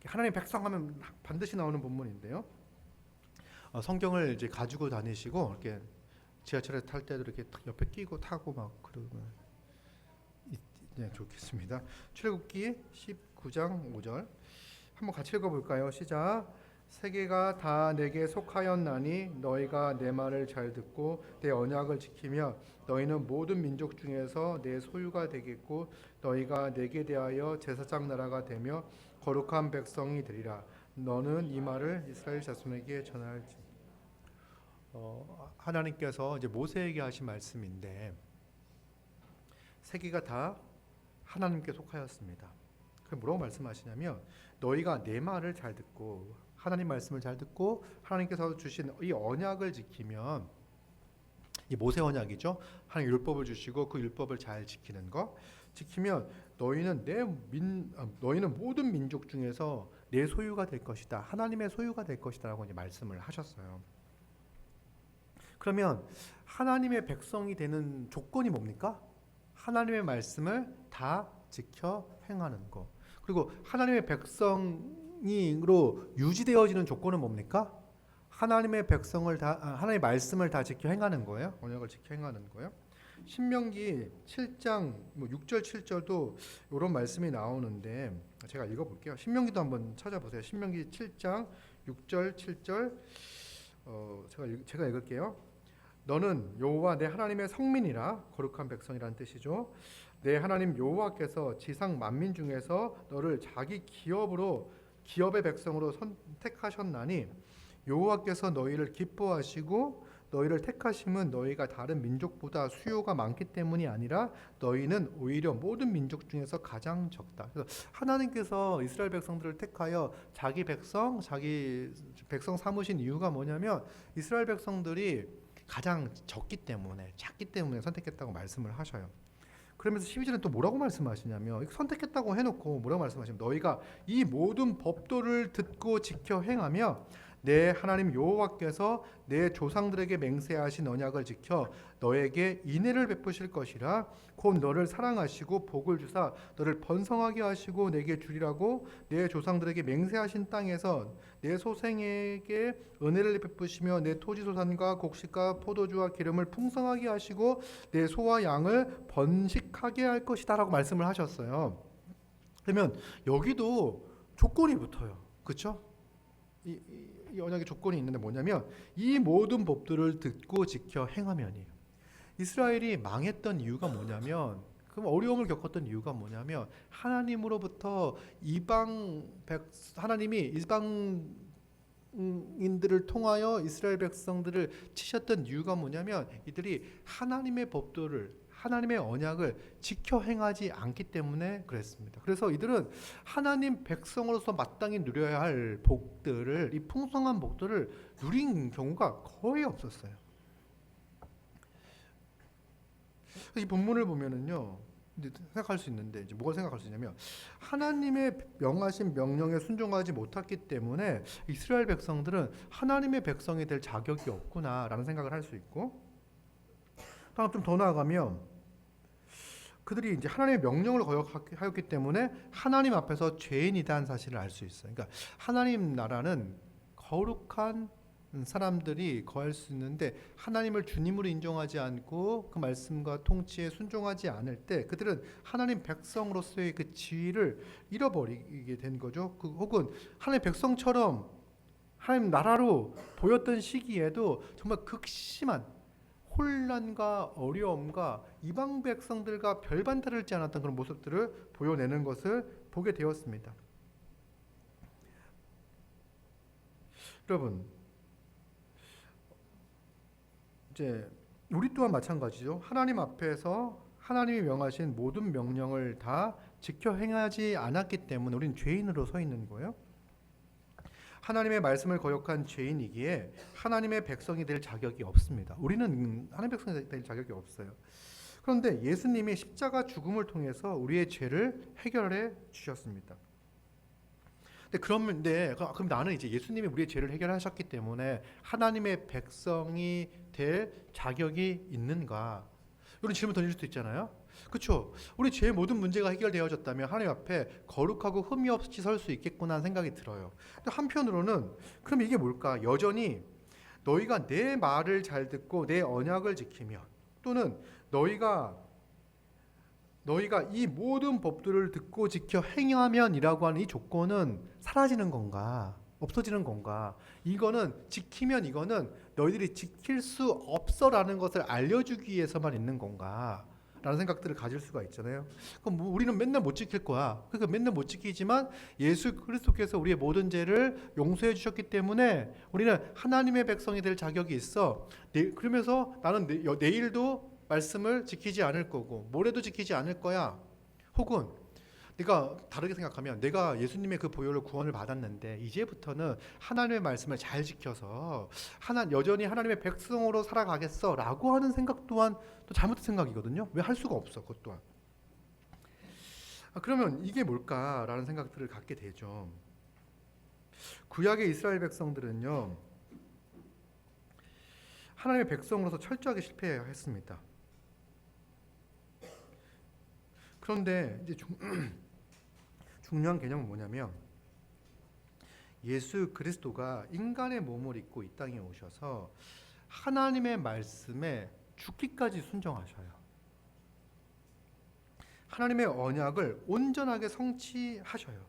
하나님 백성하면 반드시 나오는 본문인데요. 성경을 이제 가지고 다니시고 이렇게 지하철에 탈 때도 이렇게 옆에 끼고 타고 막 그러면 네, 좋겠습니다. 출애굽기 19장 5절 한번 같이 읽어볼까요? 시작. 세계가 다 내게 속하였나니 너희가 내 말을 잘 듣고 내 언약을 지키며 너희는 모든 민족 중에서 내 소유가 되겠고 너희가 내게 대하여 제사장 나라가 되며 거룩한 백성이 되리라. 너는 이 말을 이스라엘 자손에게 전할지. 하나님께서 이제 모세에게 하신 말씀인데 세계가 다 하나님께 속하였습니다. 그 뭐라고 말씀하시냐면 너희가 내 말을 잘 듣고 하나님 말씀을 잘 듣고 하나님께서 주신 이 언약을 지키면 이 모세 언약이죠. 하나님 율법을 주시고 그 율법을 잘 지키는 거 지키면 너희는 모든 민족 중에서 내 소유가 될 것이다. 하나님의 소유가 될 것이다라고 이제 말씀을 하셨어요. 그러면 하나님의 백성이 되는 조건이 뭡니까? 하나님의 말씀을 다 지켜 행하는 거. 그리고 하나님의 백성으로 유지되어지는 조건은 뭡니까? 하나님의 말씀을 다 지켜 행하는 거예요. 언약을 지켜 행하는 거예요. 신명기 7장 6절 7절도 이런 말씀이 나오는데 제가 읽어볼게요. 신명기도 한번 찾아보세요. 신명기 7장 6절 7절 제가 읽을게요. 너는 여호와 내 하나님의 성민이라 거룩한 백성이라는 뜻이죠. 내 하나님 여호와께서 지상 만민 중에서 너를 자기 기업의 백성으로 선택하셨나니 여호와께서 너희를 기뻐하시고 너희를 택하심은 너희가 다른 민족보다 수요가 많기 때문이 아니라 너희는 오히려 모든 민족 중에서 가장 적다. 그래서 하나님께서 이스라엘 백성들을 택하여 자기 백성 삼으신 이유가 뭐냐면 이스라엘 백성들이 가장 작기 때문에 선택했다고 말씀을 하셔요. 그러면서 12절은 또 뭐라고 말씀하시냐면 선택했다고 해놓고 뭐라고 말씀하시냐면 너희가 이 모든 법도를 듣고 지켜 행하며 내 하나님 여호와께서 내 조상들에게 맹세하신 언약을 지켜 너에게 인애를 베푸실 것이라. 곧 너를 사랑하시고 복을 주사 너를 번성하게 하시고 내게 주리라고 내 조상들에게 맹세하신 땅에서 내 소생에게 은혜를 베푸시며 내 토지소산과 곡식과 포도주와 기름을 풍성하게 하시고 내 소와 양을 번식하게 할 것이다 라고 말씀을 하셨어요. 그러면 여기도 조건이 붙어요. 그렇죠? 이 언약의 조건이 있는데 뭐냐면 이 모든 법들을 듣고 지켜 행하면이에요. 이스라엘이 망했던 이유가 뭐냐면 그럼 어려움을 겪었던 이유가 뭐냐면 하나님으로부터 하나님이 이방을 인들을 통하여 이스라엘 백성들을 치셨던 이유가 뭐냐면 이들이 하나님의 법도를, 하나님의 언약을 지켜 행하지 않기 때문에 그랬습니다. 그래서 이들은 하나님 백성으로서 마땅히 누려야 할 복들을, 이 풍성한 복들을 누린 경우가 거의 없었어요. 이 본문을 보면은요, 이제 생각할 수 있는데, 이제 뭐가 생각할 수 있냐면, 하나님의 명하신 명령에 순종하지 못했기 때문에 이스라엘 백성들은 하나님의 백성이 될 자격이 없구나라는 생각을 할 수 있고, 다음 좀 더 나아가면 그들이 이제 하나님의 명령을 거역하였기 때문에 하나님 앞에서 죄인이다는 사실을 알 수 있어요. 그러니까 하나님 나라는 거룩한 사람들이 거할 수 있는데 하나님을 주님으로 인정하지 않고 그 말씀과 통치에 순종하지 않을 때 그들은 하나님 백성으로서의 그 지위를 잃어버리게 된 거죠. 혹은 하나님 백성처럼 하나님 나라로 보였던 시기에도 정말 극심한 혼란과 어려움과 이방 백성들과 별반 다르지 않았던 그런 모습들을 보여내는 것을 보게 되었습니다. 여러분, 이제 우리 또한 마찬가지죠. 하나님 앞에서 하나님이 명하신 모든 명령을 다 지켜 행하지 않았기 때문에 우리는 죄인으로 서 있는 거예요. 하나님의 말씀을 거역한 죄인이기에 하나님의 백성이 될 자격이 없습니다. 우리는 하나님의 백성이 될 자격이 없어요. 그런데 예수님이 십자가 죽음을 통해서 우리의 죄를 해결해 주셨습니다. 그럼 나는 이제 예수님이 우리의 죄를 해결하셨기 때문에 하나님의 백성이 될 자격이 있는가? 이런 질문 던질 수도 있잖아요. 그렇죠? 우리 죄의 모든 문제가 해결되어졌다면 하나님 앞에 거룩하고 흠이 없이 설 수 있겠구나 하는 생각이 들어요. 근데 한편으로는 그럼 이게 뭘까? 여전히 너희가 내 말을 잘 듣고 내 언약을 지키면, 또는 너희가 이 모든 법들을 듣고 지켜 행하면이라고 하는 이 조건은 사라지는 건가? 없어지는 건가? 이거는 지키면 이거는 너희들이 지킬 수 없어라는 것을 알려주기 위해서만 있는 건가? 라는 생각들을 가질 수가 있잖아요. 그럼 우리는 맨날 못 지킬 거야. 그러니까 맨날 못 지키지만 예수 그리스도께서 우리의 모든 죄를 용서해 주셨기 때문에 우리는 하나님의 백성이 될 자격이 있어. 그러면서 나는 내일도 말씀을 지키지 않을 거고 모레도 지키지 않을 거야. 혹은 내가 다르게 생각하면 내가 예수님의 그 보혈로 구원을 받았는데 이제부터는 하나님의 말씀을 잘 지켜서 여전히 하나님의 백성으로 살아가겠어 라고 하는 생각 또한 또 잘못된 생각이거든요. 왜 할 수가 없어, 그것 또한. 그러면 이게 뭘까라는 생각들을 갖게 되죠. 구약의 이스라엘 백성들은요, 하나님의 백성으로서 철저하게 실패했습니다. 그런데 이제 중요한 개념은 뭐냐면 예수 그리스도가 인간의 몸을 입고 이 땅에 오셔서 하나님의 말씀에 죽기까지 순종하셔요. 하나님의 언약을 온전하게 성취하셔요.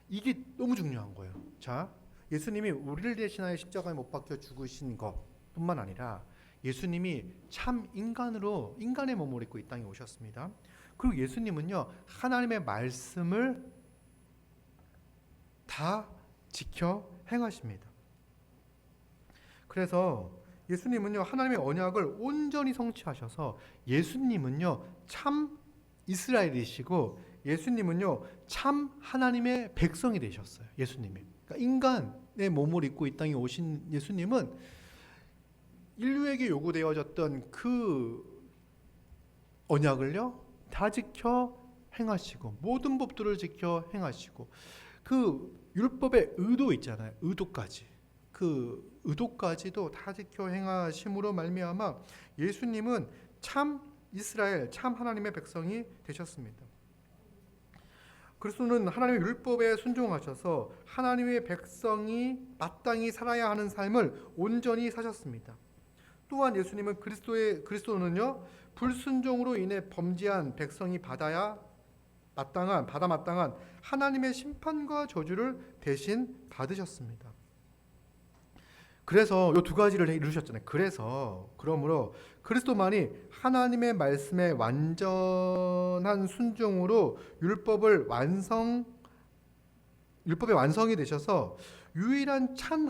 이게 너무 중요한 거예요. 자, 예수님이 우리를 대신하여 십자가에 못 박혀 죽으신 것뿐만 아니라 예수님이 참 인간으로 인간의 몸을 입고 이 땅에 오셨습니다. 그리고 예수님은요, 하나님의 말씀을 다 지켜 행하십니다. 그래서 예수님은요, 하나님의 언약을 온전히 성취하셔서 예수님은요, 참 이스라엘이시고 예수님은요, 참 하나님의 백성이 되셨어요. 예수님이. 그러니까 인간의 몸을 입고 이 땅에 오신 예수님은 인류에게 요구되어졌던 그 언약을요, 다 지켜 행하시고 모든 법들을 지켜 행하시고 그 율법의 의도 있잖아요. 의도까지. 그 의도까지도 다 지켜 행하심으로 말미암아 예수님은 참 이스라엘, 참 하나님의 백성이 되셨습니다. 그리스도는 하나님의 율법에 순종하셔서 하나님의 백성이 마땅히 살아야 하는 삶을 온전히 사셨습니다. 또한 예수님은 그리스도는요, 불순종으로 인해 범죄한 백성이 받아 마땅한 하나님의 심판과 저주를 대신 받으셨습니다. 그래서 이 두 가지를 이루셨잖아요. 그러므로 그리스도만이 하나님의 말씀에 완전한 순종으로 율법의 완성이 되셔서 유일한 참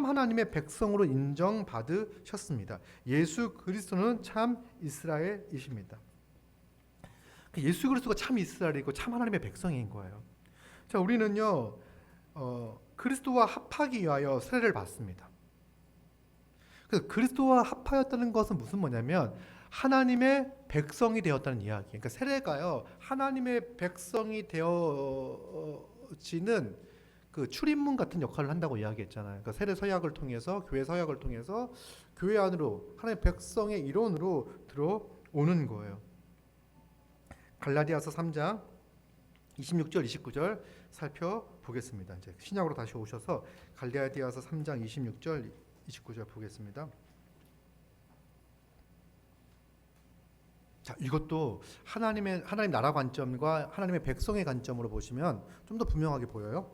하나님의 백성으로 인정받으셨습니다. 예수 그리스도는 참 이스라엘이십니다. 예수 그리스도가 참 이스라엘이고 참 하나님의 백성인 거예요. 자, 우리는요 그리스도와 합하기 위하여 세례를 받습니다. 그래서 그리스도와 합하였다는 것은 무슨 뭐냐면 하나님의 백성이 되었다는 이야기. 그러니까 세례가요 하나님의 백성이 되어지는 그 출입문 같은 역할을 한다고 이야기했잖아요. 그러니까 세례 서약을 통해서 교회 서약을 통해서 교회 안으로 하나님의 백성의 일원으로 들어오는 거예요. 갈라디아서 3장 26절 29절 살펴보겠습니다. 이제 신약으로 다시 오셔서 갈라디아서 3장 26절 29절 보겠습니다. 자, 이것도 하나님 나라 관점과 하나님의 백성의 관점으로 보시면 좀 더 분명하게 보여요.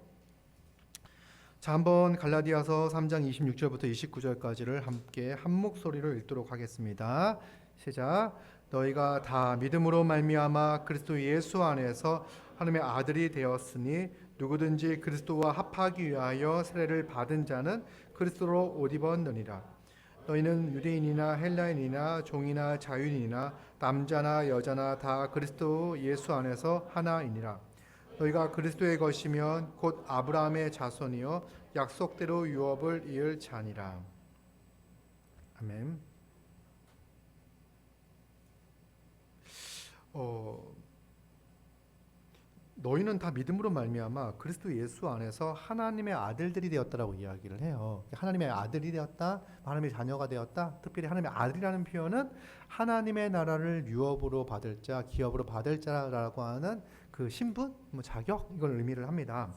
자, 한번 갈라디아서 3장 26절부터 29절까지를 함께 한 목소리로 읽도록 하겠습니다. 시작. 너희가 다 믿음으로 말미암아 그리스도 예수 안에서 하나님의 아들이 되었으니 누구든지 그리스도와 합하기 위하여 세례를 받은 자는 그리스도로 옷 입었느니라. 너희는 유대인이나 헬라인이나 종이나 자유인이나 남자나 여자나 다 그리스도 예수 안에서 하나이니라. 너희가 그리스도의 것이면 곧 아브라함의 자손이요 약속대로 유업을 이을 자니라. 아멘. 너희는 다 믿음으로 말미암아 그리스도 예수 안에서 하나님의 아들들이 되었다라고 이야기를 해요. 하나님의 아들이 되었다, 하나님의 자녀가 되었다. 특별히 하나님의 아들이라는 표현은 하나님의 나라를 유업으로 받을 자, 기업으로 받을 자라고 하는 그 신분, 자격 이걸 의미를 합니다.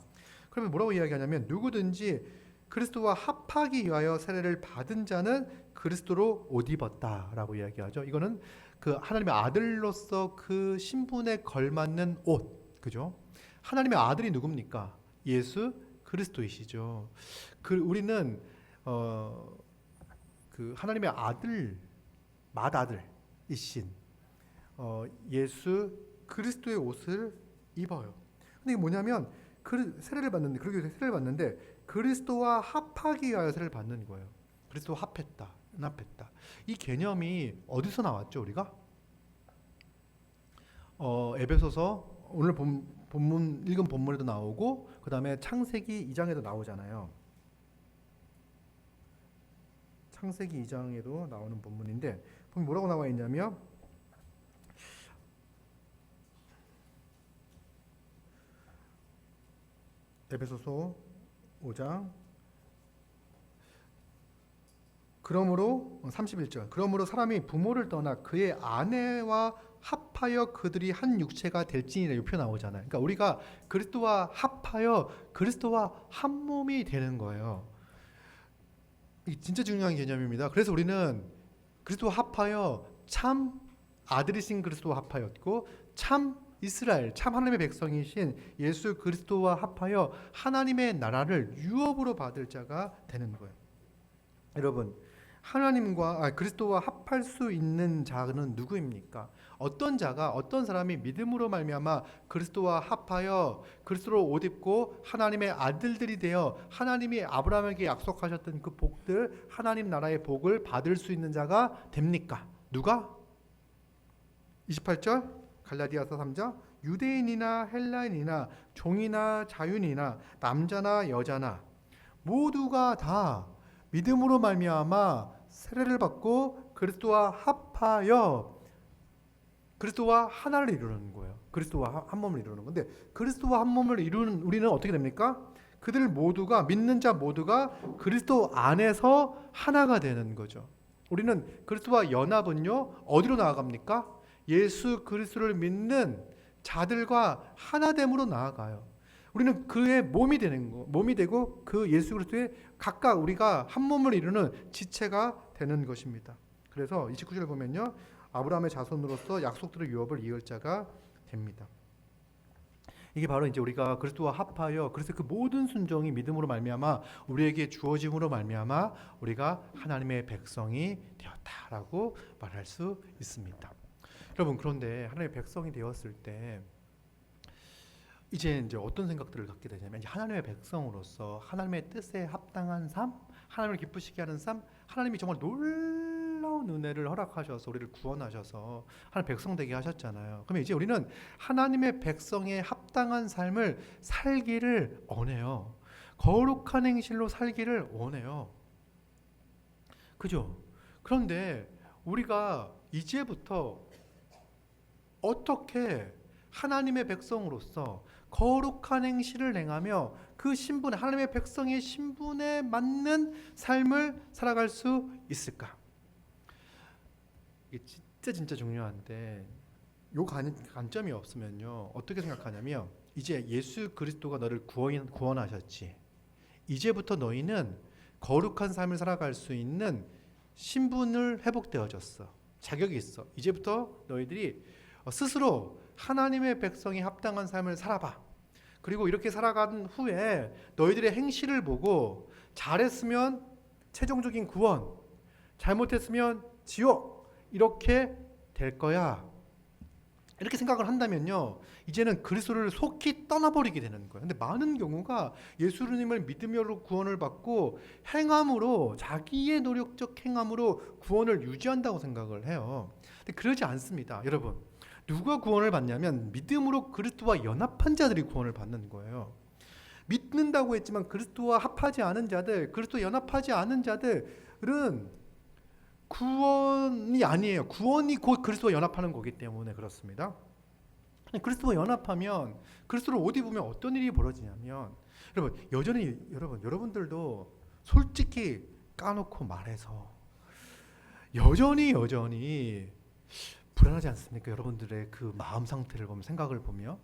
그러면 뭐라고 이야기하냐면 누구든지 그리스도와 합하기 위하여 세례를 받은 자는 그리스도로 옷 입었다라고 이야기하죠. 이거는 그 하나님의 아들로서 그 신분에 걸맞는 옷. 그죠? 하나님의 아들이 누굽니까? 예수 그리스도이시죠. 우리는 그 하나님의 아들, 맏아들이신 예수 그리스도의 옷을 입어요. 근데 이게 뭐냐면 세례를 받는데 그리스도와 합하기 위하여 세례를 받는 거예요. 그리스도와 합했다, 연합했다. 이 개념이 어디서 나왔죠, 우리가? 에베소서 오늘 읽은 본문에도 나오고 그 다음에 창세기 2장에도 나오잖아요. 창세기 2장에도 나오는 본문인데 보면 뭐라고 나와 있냐면 에베소서 5장 그러므로 31절 그러므로 사람이 부모를 떠나 그의 아내와 합하여 그들이 한 육체가 될지니라 이 표현 나오잖아요. 그러니까 우리가 그리스도와 합하여 그리스도와 한 몸이 되는 거예요. 이게 진짜 중요한 개념입니다. 그래서 우리는 그리스도와 합하여 참 아들이신 그리스도와 합하였고 참 이스라엘, 참 하나님의 백성이신 예수 그리스도와 합하여 하나님의 나라를 유업으로 받을 자가 되는 거예요. 여러분, 그리스도와 합할 수 있는 자는 누구입니까? 어떤 사람이 믿음으로 말미암아 그리스도와 합하여 그리스도로 옷 입고 하나님의 아들들이 되어 하나님이 아브라함에게 약속하셨던 그 복들, 하나님 나라의 복을 받을 수 있는 자가 됩니까? 누가? 28절 갈라디아서 3장 유대인이나 헬라인이나 종이나 자유인이나 남자나 여자나 모두가 다 믿음으로 말미암아 세례를 받고 그리스도와 합하여 그리스도와 하나를 이루는 거예요. 그리스도와 한 몸을 이루는 건데 그리스도와 한 몸을 이루는 우리는 어떻게 됩니까? 그들 모두가 믿는 자 모두가 그리스도 안에서 하나가 되는 거죠. 우리는 그리스도와 연합은요 어디로 나아갑니까? 예수 그리스도를 믿는 자들과 하나됨으로 나아가요. 우리는 그의 몸이 되고 그 예수 그리스도의 각각 우리가 한 몸을 이루는 지체가 되는 것입니다. 그래서 29절 보면요. 아브라함의 자손으로서 약속대로 유업을 이을 자가 됩니다. 이게 바로 이제 우리가 그리스도와 합하여 그래서 그 모든 순종이 믿음으로 말미암아 우리에게 주어짐으로 말미암아 우리가 하나님의 백성이 되었다라고 말할 수 있습니다. 여러분 그런데 하나님의 백성이 되었을 때 이제 어떤 생각들을 갖게 되냐면, 이제 하나님의 백성으로서 하나님의 뜻에 합당한 삶, 하나님을 기쁘시게 하는 삶, 하나님이 정말 놀라운 은혜를 허락하셔서 우리를 구원하셔서 하나님 백성 되게 하셨잖아요. 그러면 이제 우리는 하나님의 백성에 합당한 삶을 살기를 원해요. 거룩한 행실로 살기를 원해요. 그죠? 그런데 우리가 이제부터 어떻게 하나님의 백성으로서 거룩한 행실을 행하며 그 신분, 하나님의 백성의 신분에 맞는 삶을 살아갈 수 있을까? 이게 진짜 중요한데, 요 관점이 없으면요 어떻게 생각하냐면, 이제 예수 그리스도가 너를 구원하셨지, 이제부터 너희는 거룩한 삶을 살아갈 수 있는 신분을 회복되어졌어, 자격이 있어, 이제부터 너희들이 스스로 하나님의 백성이 합당한 삶을 살아봐. 그리고 이렇게 살아간 후에 너희들의 행실을 보고 잘했으면 최종적인 구원, 잘못했으면 지옥, 이렇게 될 거야. 이렇게 생각을 한다면요, 이제는 그리스도를 속히 떠나버리게 되는 거예요. 근데 많은 경우가 예수님을 믿음으로 구원을 받고 행함으로, 자기의 노력적 행함으로 구원을 유지한다고 생각을 해요. 근데 그러지 않습니다. 여러분, 누가 구원을 받냐면 믿음으로 그리스도와 연합한 자들이 구원을 받는 거예요. 믿는다고 했지만 그리스도와 합하지 않은 자들, 그리스도 연합하지 않은 자들은 구원이 아니에요. 구원이 곧 그리스도와 연합하는 거기 때문에 그렇습니다. 그리스도와 연합하면, 그리스도를 옷 입으면 어떤 일이 벌어지냐면, 여러분 여전히 여러분들도 솔직히 까놓고 말해서 여전히 불안하지 않습니까? 여러분들의 그 마음 상태를 보면, 생각을 보면,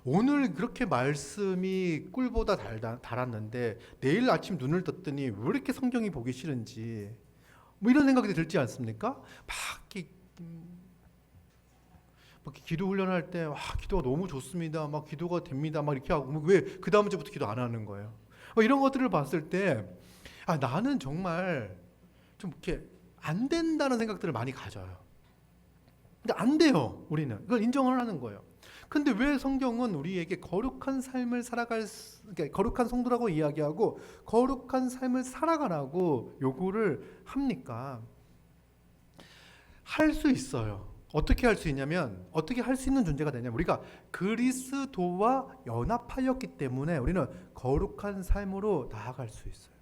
오늘 그렇게 말씀이 꿀보다 달았는데 내일 아침 눈을 떴더니 왜 이렇게 성경이 보기 싫은지, 뭐 이런 생각이 들지 않습니까? 막 기도 훈련할 때, 기도가 너무 좋습니다, 막 기도가 됩니다, 막 이렇게 하고, 왜 그 다음 주부터 기도 안 하는 거예요? 이런 것들을 봤을 때, 나는 정말 좀 이렇게 안 된다는 생각들을 많이 가져요. 근데 안 돼요. 우리는 이걸 인정을 하는 거예요. 근데 왜 성경은 우리에게 거룩한 삶을 그러니까 거룩한 성도라고 이야기하고 거룩한 삶을 살아가라고 요구를 합니까? 할 수 있어요. 어떻게 할 수 있냐면, 어떻게 할 수 있는 존재가 되냐면, 우리가 그리스도와 연합하였기 때문에 우리는 거룩한 삶으로 나아갈 수 있어요.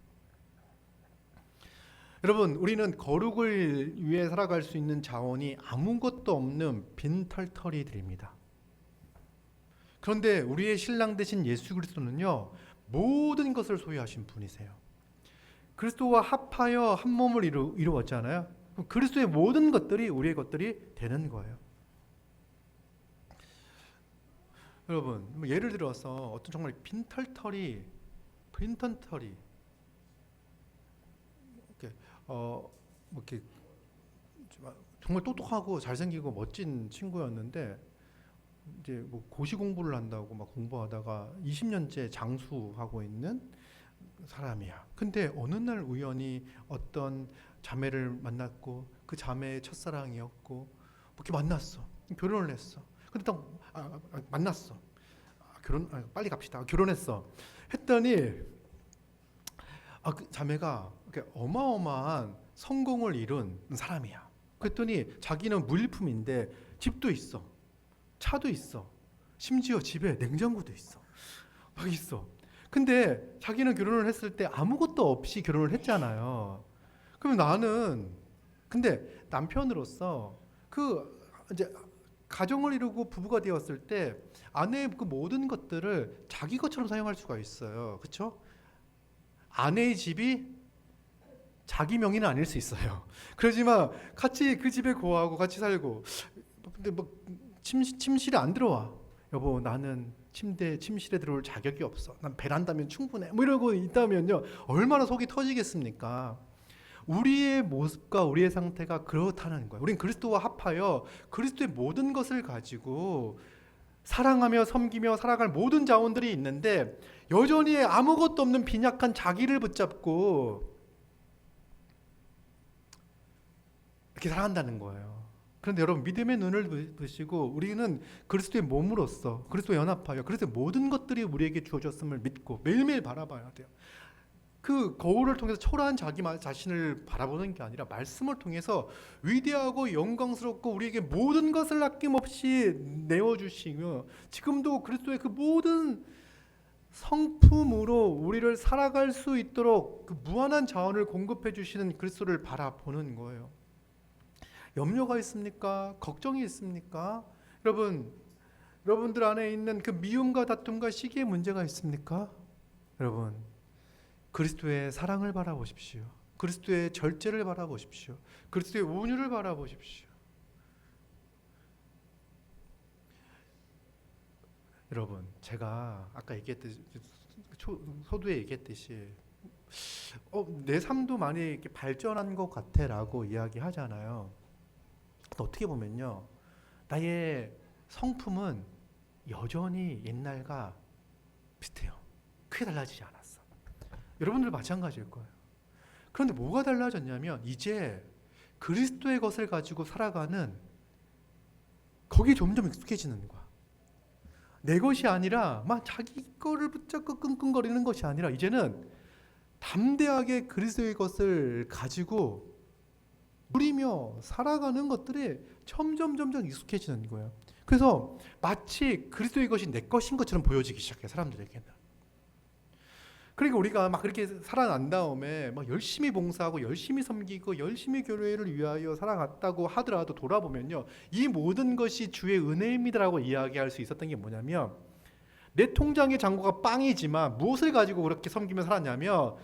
여러분, 우리는 거룩을 위해 살아갈 수 있는 자원이 아무것도 없는 빈털터리들입니다. 그런데 우리의 신랑 되신 예수 그리스도는요, 모든 것을 소유하신 분이세요. 그리스도와 합하여 한 몸을 이루었잖아요. 그리스도의 모든 것들이 우리의 것들이 되는 거예요. 여러분, 예를 들어서 어떤 정말 빈털터리 이렇게 정말 똑똑하고 잘생기고 멋진 친구였는데, 이제 고시 공부를 한다고 막 공부하다가 20년째 장수하고 있는 사람이야. 근데 어느 날 우연히 어떤 자매를 만났고, 그 자매의 첫사랑이었고, 이렇게 만났어. 결혼을 했어. 근데 딱 만났어. 빨리 갑시다. 결혼했어. 했더니 그 자매가 이렇게 어마어마한 성공을 이룬 사람이야. 그랬더니 자기는 무일품인데 집도 있어, 차도 있어, 심지어 집에 냉장고도 있어, 막 있어. 근데 자기는 결혼을 했을 때 아무것도 없이 결혼을 했잖아요. 그럼 나는, 근데 남편으로서 이제 가정을 이루고 부부가 되었을 때 아내의 그 모든 것들을 자기 것처럼 사용할 수가 있어요. 그렇죠? 아내의 집이 자기 명의는 아닐 수 있어요. 그러지만 같이 그 집에 거하고 같이 살고, 근데 침실에 안 들어와. 여보, 나는 침실에 들어올 자격이 없어. 난 베란다면 충분해. 이러고 있다면요, 얼마나 속이 터지겠습니까? 우리의 모습과 우리의 상태가 그렇다는 거예요. 우린 그리스도와 합하여 그리스도의 모든 것을 가지고 사랑하며 섬기며 살아갈 모든 자원들이 있는데, 여전히 아무것도 없는 빈약한 자기를 붙잡고 이렇게 살아간다는 거예요. 그런데 여러분 믿음의 눈을 드시고 우리는 그리스도의 몸으로서 그리스도와 연합하여 그리스도의 모든 것들이 우리에게 주어졌음을 믿고 매일매일 바라봐야 돼요. 그 거울을 통해서 초라한 자기 자신을 바라보는 게 아니라 말씀을 통해서 위대하고 영광스럽고 우리에게 모든 것을 아낌없이 내어주시며 지금도 그리스도의 그 모든 성품으로 우리를 살아갈 수 있도록 그 무한한 자원을 공급해 주시는 그리스도를 바라보는 거예요. 염려가 있습니까? 걱정이 있습니까? 여러분들 안에 있는 그 미움과 다툼과 시기의 문제가 있습니까? 여러분, 그리스도의 사랑을 바라보십시오. 그리스도의 절제를 바라보십시오. 그리스도의 온유를 바라보십시오. 여러분, 제가 아까 얘기했듯이 서두에 얘기했듯이 내 삶도 많이 이렇게 발전한 것 같아라고 이야기하잖아요. 어떻게 보면요, 나의 성품은 여전히 옛날과 비슷해요. 크게 달라지지 않았어. 여러분들 마찬가지일 거예요. 그런데 뭐가 달라졌냐면 이제 그리스도의 것을 가지고 살아가는 거기에 점점 익숙해지는 거야. 내 것이 아니라 막 자기 거를 붙잡고 끙끙거리는 것이 아니라 이제는 담대하게 그리스도의 것을 가지고 누리며 살아가는 것들이 점점 익숙해지는 거예요. 그래서 마치 그리스도의 것이 내 것인 것처럼 보여지기 시작해요, 사람들에게는. 그러니까 우리가 막 그렇게 살아난 다음에 막 열심히 봉사하고 열심히 섬기고 열심히 교회를 위하여 살아갔다고 하더라도 돌아보면요, 이 모든 것이 주의 은혜입니다라고 이야기할 수 있었던 게 뭐냐면 내 통장의 잔고가 빵이지만 무엇을 가지고 그렇게 섬기며 살았냐면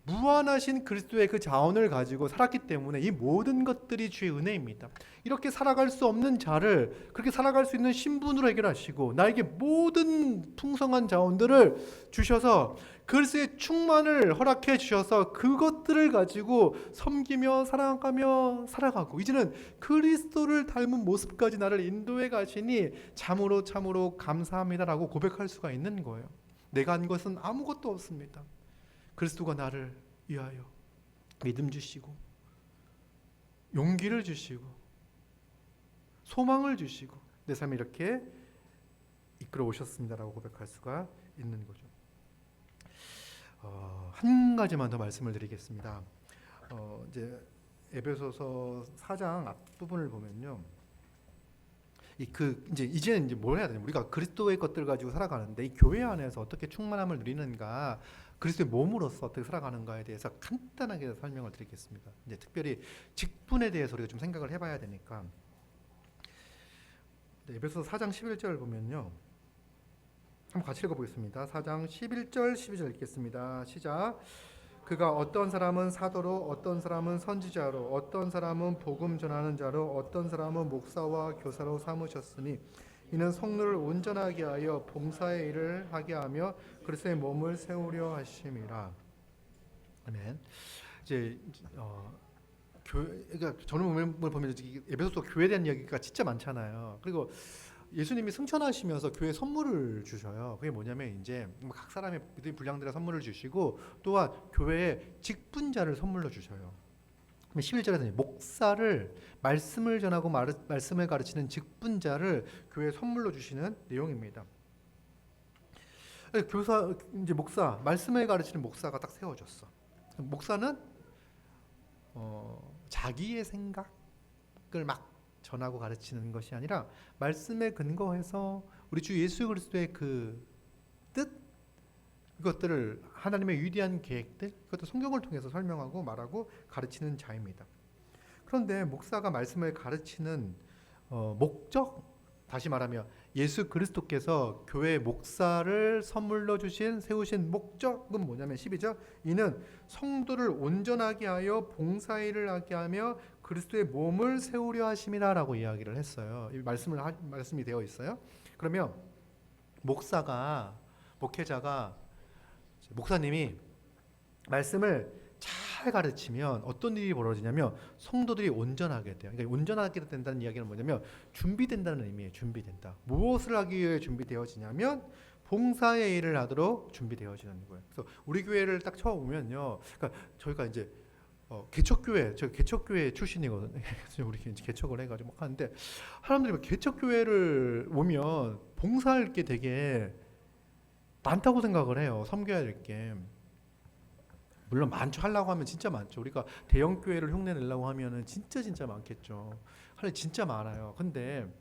무한하신 그리스도의 그 자원을 가지고 살았기 때문에 이 모든 것들이 주의 은혜입니다. 이렇게 살아갈 수 없는 자를 그렇게 살아갈 수 있는 신분으로 해결하시고 나에게 모든 풍성한 자원들을 주셔서 그리스도의 충만을 허락해 주셔서 그것들을 가지고 섬기며 살아가며 살아가고 이제는 그리스도를 닮은 모습까지 나를 인도해 가시니 참으로 감사합니다라고 고백할 수가 있는 거예요. 내가 한 것은 아무것도 없습니다. 그리스도가 나를 위하여 믿음 주시고 용기를 주시고 소망을 주시고 내 삶에 이렇게 이끌어 오셨습니다라고 고백할 수가 있는 거죠. 한 가지만 더 말씀을 드리겠습니다. 이제 에베소서 4장 앞부분을 보면요, 이제는 이제 뭘 해야 되냐? 우리가 그리스도의 것들 가지고 살아가는데 이 교회 안에서 어떻게 충만함을 누리는가, 그리스도의 몸으로서 어떻게 살아가는가에 대해서 간단하게 설명을 드리겠습니다. 이제 특별히 직분에 대해서 우리가 좀 생각을 해봐야 되니까 에베소서 4장 11절 보면요, 한번 같이 읽어보겠습니다. 4장 11절 12절 읽겠습니다. 시작. 그가 어떤 사람은 사도로, 어떤 사람은 선지자로, 어떤 사람은 복음 전하는 자로, 어떤 사람은 목사와 교사로 삼으셨으니 이는 성도를 온전하게 하여 봉사의 일을 하게 하며 그리스도의 몸을 세우려 하심이라. 아멘. 이제 그러니까 저는 보면 에베소서 교회에 대한 이야기가 진짜 많잖아요. 그리고 예수님이 승천하시면서 교회 선물을 주셔요. 그게 뭐냐면 이제 각 사람의 믿음의 분량들의 선물을 주시고 또한 교회에 직분자를 선물로 주셔요. 11절에서 목사를 말씀을 전하고 말씀을 가르치는 직분자를 교회에 선물로 주시는 내용입니다. 교사 이제 목사 말씀을 가르치는 목사가 딱 세워졌어. 목사는 자기의 생각을 막 전하고 가르치는 것이 아니라 말씀에 근거해서 우리 주 예수 그리스도의 그 뜻, 그것들을 하나님의 위대한 계획들, 그것도 성경을 통해서 설명하고 말하고 가르치는 자입니다. 그런데 목사가 말씀을 가르치는 목적, 다시 말하면 예수 그리스도께서 교회 목사를 선물로 세우신 목적은 뭐냐면 12절, 이는 성도를 온전하게 하여 봉사일을 하게 하며 그리스도의 몸을 세우려 하심이라라고 이야기를 했어요. 이 말씀이 되어 있어요. 그러면 목사님이 말씀을 잘 가르치면 어떤 일이 벌어지냐면 성도들이 온전하게 돼요. 그러니까 온전하게 된다는 이야기는 뭐냐면 준비된다는 의미예요. 준비된다. 무엇을 하기 위해 준비되어지냐면 봉사의 일을 하도록 준비되어지는 거예요. 그래서 우리 교회를 딱 처음 오면요, 그러니까 저희가 이제 개척교회, 제가 개척교회 출신이거든요. 그래서 우리 이제 개척을 해가지고 막 하는데 사람들이 막 개척교회를 오면 봉사할 게 되게 많다고 생각을 해요. 섬겨야 될 게. 물론 많죠. 하려고 하면 진짜 많죠. 우리가 대형 교회를 흉내 내려고 하면은 진짜 많겠죠. 할 진짜 많아요. 근데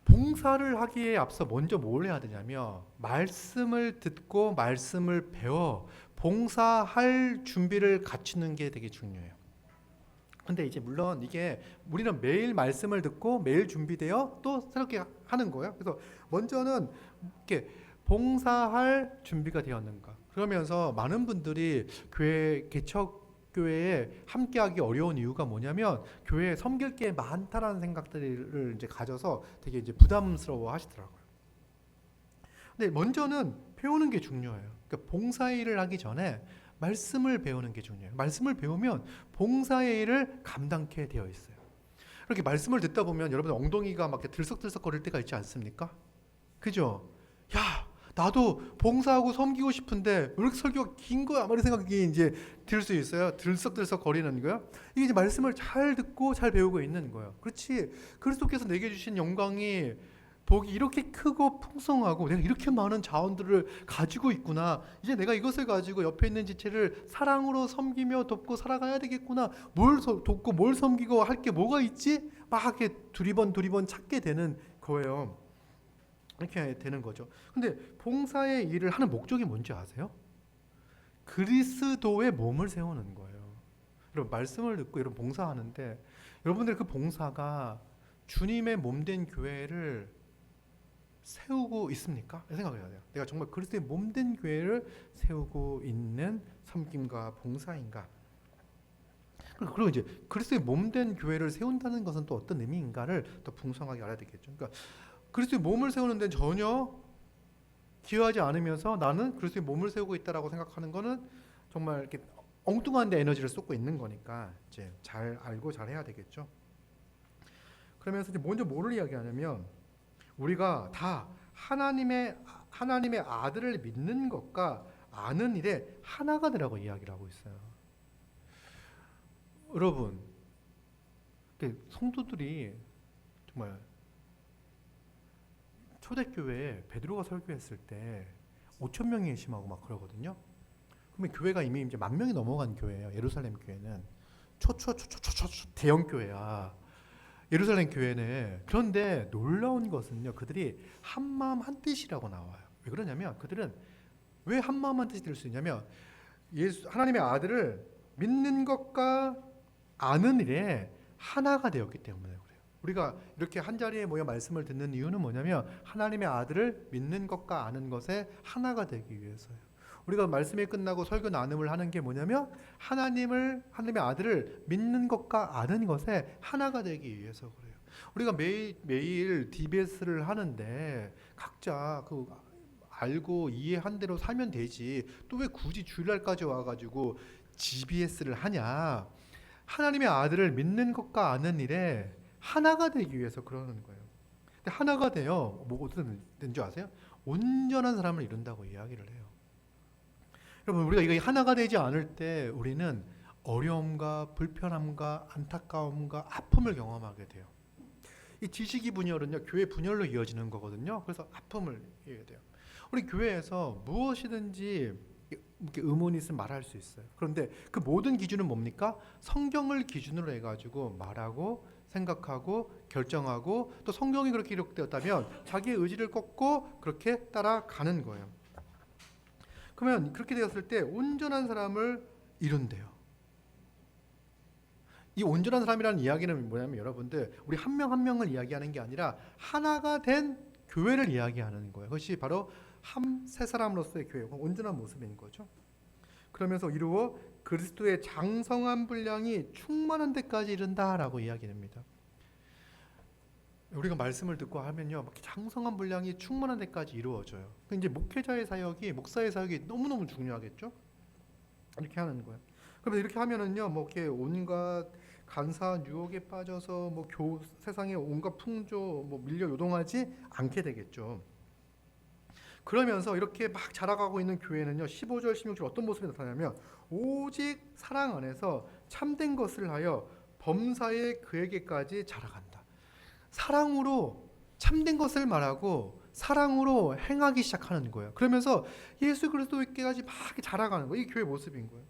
봉사를 하기에 앞서 먼저 뭘 해야 되냐면 말씀을 듣고 말씀을 배워 봉사할 준비를 갖추는 게 되게 중요해요. 근데 이제 물론 이게 우리는 매일 말씀을 듣고 매일 준비되어 또 새롭게 하는 거예요. 그래서 먼저는 이렇게 봉사할 준비가 되었는가. 그러면서 많은 분들이 교회 개척 교회에 함께하기 어려운 이유가 뭐냐면 교회에 섬길 게 많다라는 생각들을 이제 가져서 되게 이제 부담스러워 하시더라고요. 근데 먼저는 배우는 게 중요해요. 그러니까 봉사의 일을 하기 전에 말씀을 배우는 게 중요해요. 말씀을 배우면 봉사의 일을 감당케 되어 있어요. 이렇게 말씀을 듣다 보면 여러분 엉덩이가 막 이렇게 들썩들썩 거릴 때가 있지 않습니까? 그죠? 야, 나도 봉사하고 섬기고 싶은데 왜 이렇게 설교가 긴 거야? 이런 생각이 이제 들 수 있어요. 들썩들썩 거리는 거요. 이게 이제 말씀을 잘 듣고 잘 배우고 있는 거예요. 그렇지. 그리스도께서 내게 주신 영광이 복이 이렇게 크고 풍성하고 내가 이렇게 많은 자원들을 가지고 있구나. 이제 내가 이것을 가지고 옆에 있는 지체를 사랑으로 섬기며 돕고 살아가야 되겠구나. 뭘 돕고 뭘 섬기고 할 게 뭐가 있지? 막 이렇게 두리번 찾게 되는 거예요. 이렇게 되는 거죠. 근데 봉사의 일을 하는 목적이 뭔지 아세요? 그리스도의 몸을 세우는 거예요. 여러분 말씀을 듣고 여러분 봉사하는데 여러분들 그 봉사가 주님의 몸된 교회를 세우고 있습니까? 생각해야 돼요. 내가 정말 그리스도의 몸된 교회를 세우고 있는 섬김과 봉사인가? 그리고 이제 그리스도의 몸된 교회를 세운다는 것은 또 어떤 의미인가를 더 풍성하게 알아야 되겠죠. 그러니까 그리스도의 몸을 세우는 데는 전혀 기여하지 않으면서 나는 그리스도의 몸을 세우고 있다라고 생각하는 거는 정말 이렇게 엉뚱한 데 에너지를 쏟고 있는 거니까 이제 잘 알고 잘 해야 되겠죠. 그러면서 이제 먼저 뭐를 이야기하냐면 우리가 다 하나님의 아들을 믿는 것과 아는 일에 하나가 되라고 이야기를 하고 있어요. 여러분, 성도들이 정말 초대교회에 베드로가 설교했을 때 5천 명이 예심하고 막 그러거든요. 그러면 교회가 이미 이제 10,000명이 넘어간 교회예요. 예루살렘 교회는 대형 교회야. 예루살렘 교회는. 그런데 놀라운 것은요, 그들이 한 마음 한 뜻이라고 나와요. 왜 그러냐면 그들은 왜 한 마음 한 뜻이 될 수 있냐면 하나님의 아들을 믿는 것과 아는 일에 하나가 되었기 때문에 그래요. 우리가 이렇게 한 자리에 모여 말씀을 듣는 이유는 뭐냐면 하나님의 아들을 믿는 것과 아는 것에 하나가 되기 위해서예요. 우리가 말씀이 끝나고 설교 나눔을 하는 게 뭐냐면 하나님의 아들을 믿는 것과 아는 것에 하나가 되기 위해서 그래요. 우리가 매일 DBS를 하는데 각자 그 알고 이해한 대로 살면 되지. 또 왜 굳이 주일날까지 와가지고 GBS를 하냐? 하나님의 아들을 믿는 것과 아는 일에 하나가 되기 위해서 그러는 거예요. 근데 하나가 되어 뭐 어떤 된 줄 아세요? 온전한 사람을 이룬다고 이야기를 해요. 여러분 우리가 이거 하나가 되지 않을 때 우리는 어려움과 불편함과 안타까움과 아픔을 경험하게 돼요. 이 지식이 분열은요 교회 분열로 이어지는 거거든요. 그래서 아픔을 이어야 돼요. 우리 교회에서 무엇이든지 이렇게 의문이 있으면 말할 수 있어요. 그런데 그 모든 기준은 뭡니까? 성경을 기준으로 해가지고 말하고 생각하고 결정하고 또 성경이 그렇게 기록되었다면 자기의 의지를 꺾고 그렇게 따라가는 거예요. 그러면 그렇게 되었을 때 온전한 사람을 이룬대요. 이 온전한 사람이라는 이야기는 뭐냐면 여러분들 우리 한 명 한 명을 이야기하는 게 아니라 하나가 된 교회를 이야기하는 거예요. 그것이 바로 세 사람으로서의 교회, 온전한 모습인 거죠. 그러면서 이루어 그리스도의 장성한 분량이 충만한 데까지 이른다라고 이야기됩니다. 우리가 말씀을 듣고 하면요, 장성한 분량이 충만한 데까지 이루어져요. 이제 목회자의 사역이, 목사의 사역이 너무너무 중요하겠죠. 이렇게 하는 거예요. 그러면 이렇게 하면은요, 뭐 이렇게 온갖 간사한 유혹에 빠져서 뭐 세상의 온갖 풍조 뭐 밀려 요동하지 않게 되겠죠. 그러면서 이렇게 막 자라가고 있는 교회는요 15절 16절 어떤 모습이 나타나냐면 오직 사랑 안에서 참된 것을 하여 범사에 그에게까지 자라간다. 사랑으로 참된 것을 말하고 사랑으로 행하기 시작하는 거예요. 그러면서 예수 그리스도께까지 막 자라가는 거예요. 이게 교회 모습인 거예요.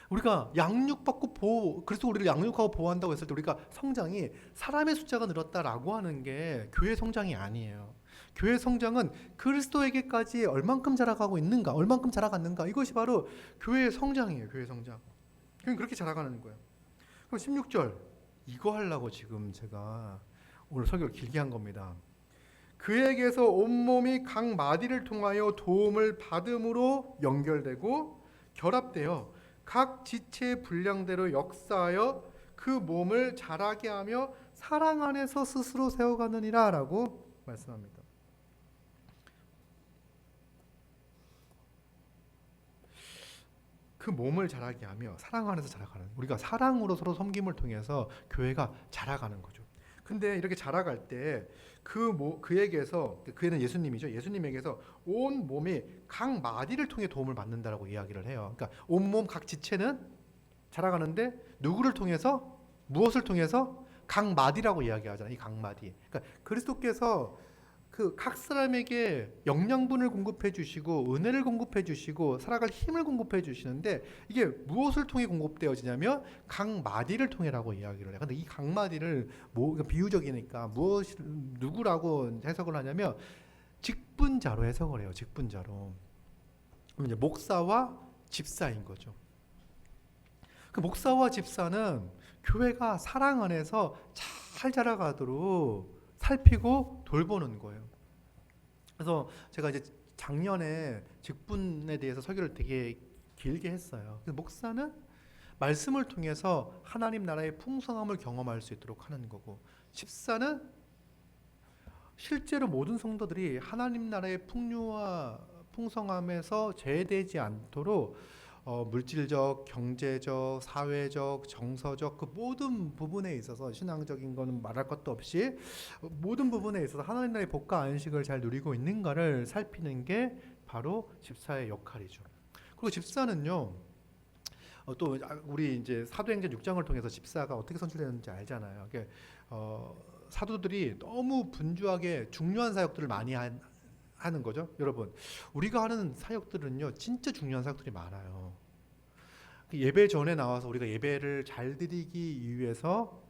우리가 양육받고 그리스도 우리를 양육하고 보호한다고 했을 때 우리가 성장이 사람의 숫자가 늘었다라고 하는 게 교회 성장이 아니에요. 교회 성장은 그리스도에게까지 얼만큼 자라가고 있는가, 얼만큼 자라갔는가, 이것이 바로 교회의 성장이에요. 교회 성장. 그렇게 자라가는 거예요. 그럼 16절 이거 하려고 지금 제가 오늘 설교를 길게 한 겁니다. 그에게서 온몸이 각 마디를 통하여 도움을 받음으로 연결되고 결합되어 각 지체의 분량대로 역사하여 그 몸을 자라게 하며 사랑 안에서 스스로 세워가느니라 라고 말씀합니다. 그 몸을 자라게 하며 사랑 안에서 자라가는, 우리가 사랑으로 서로 섬김을 통해서 교회가 자라가는 거죠. 근데 이렇게 자라갈 때 그에게서, 그애는 예수님이죠. 예수님에게서 온 몸이 각 마디를 통해 도움을 받는다라고 이야기를 해요. 그러니까 온몸 각 지체는 자라가는데 누구를 통해서, 무엇을 통해서? 각 마디라고 이야기하잖아요. 이 각 마디. 그러니까 그리스도께서 그 각 사람에게 영양분을 공급해 주시고 은혜를 공급해 주시고 살아갈 힘을 공급해 주시는데 이게 무엇을 통해 공급되어지냐면 각 마디를 통해라고 이야기를 해요. 근데 이 각 마디를 비유적이니까 누구라고 해석을 하냐면 직분자로 해석을 해요. 직분자로. 그럼 이제 목사와 집사인 거죠. 그 목사와 집사는 교회가 사랑 안에서 잘 자라가도록 살피고 돌보는 거예요. 그래서 제가 이제 작년에 직분에 대해서 설교를 되게 길게 했어요. 목사는 말씀을 통해서 하나님 나라의 풍성함을 경험할 수 있도록 하는 거고, 집사는 실제로 모든 성도들이 하나님 나라의 풍요와 풍성함에서 제외되지 않도록 물질적, 경제적, 사회적, 정서적 그 모든 부분에 있어서 신앙적인 거는 말할 것도 없이 모든 부분에 있어서 하나님 나라의 복과 안식을 잘 누리고 있는가를 살피는 게 바로 집사의 역할이죠. 그리고 집사는요, 또 우리 이제 사도행전 6장을 통해서 집사가 어떻게 선출되는지 알잖아요. 사도들이 너무 분주하게 중요한 사역들을 많이 하는 거죠. 여러분, 우리가 하는 사역들은요 진짜 중요한 사역들이 많아요. 예배 전에 나와서 우리가 예배를 잘 드리기 위해서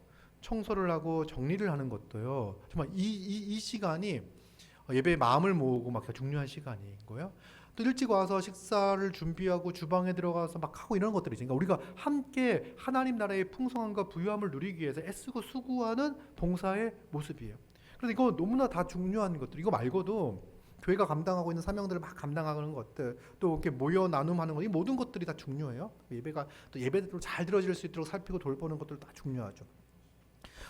청소를 하고 정리를 하는 것도요, 정말 이 시간이 예배의 마음을 모으고 막 중요한 시간인 거예요. 또 일찍 와서 식사를 준비하고 주방에 들어가서 막 하고 이런 것들이죠. 그러니까 우리가 함께 하나님 나라의 풍성함과 부유함을 누리기 위해서 애쓰고 수고하는 봉사의 모습이에요. 그래서 이거 너무나 다 중요한 것들. 이거 말고도 교회가 감당하고 있는 사명들을 막 감당하는 것들, 또 이렇게 모여 나눔하는 것, 이 모든 것들이 다 중요해요. 예배가 또 예배대로 잘 드려질 수 있도록 살피고 돌보는 것들 다 중요하죠.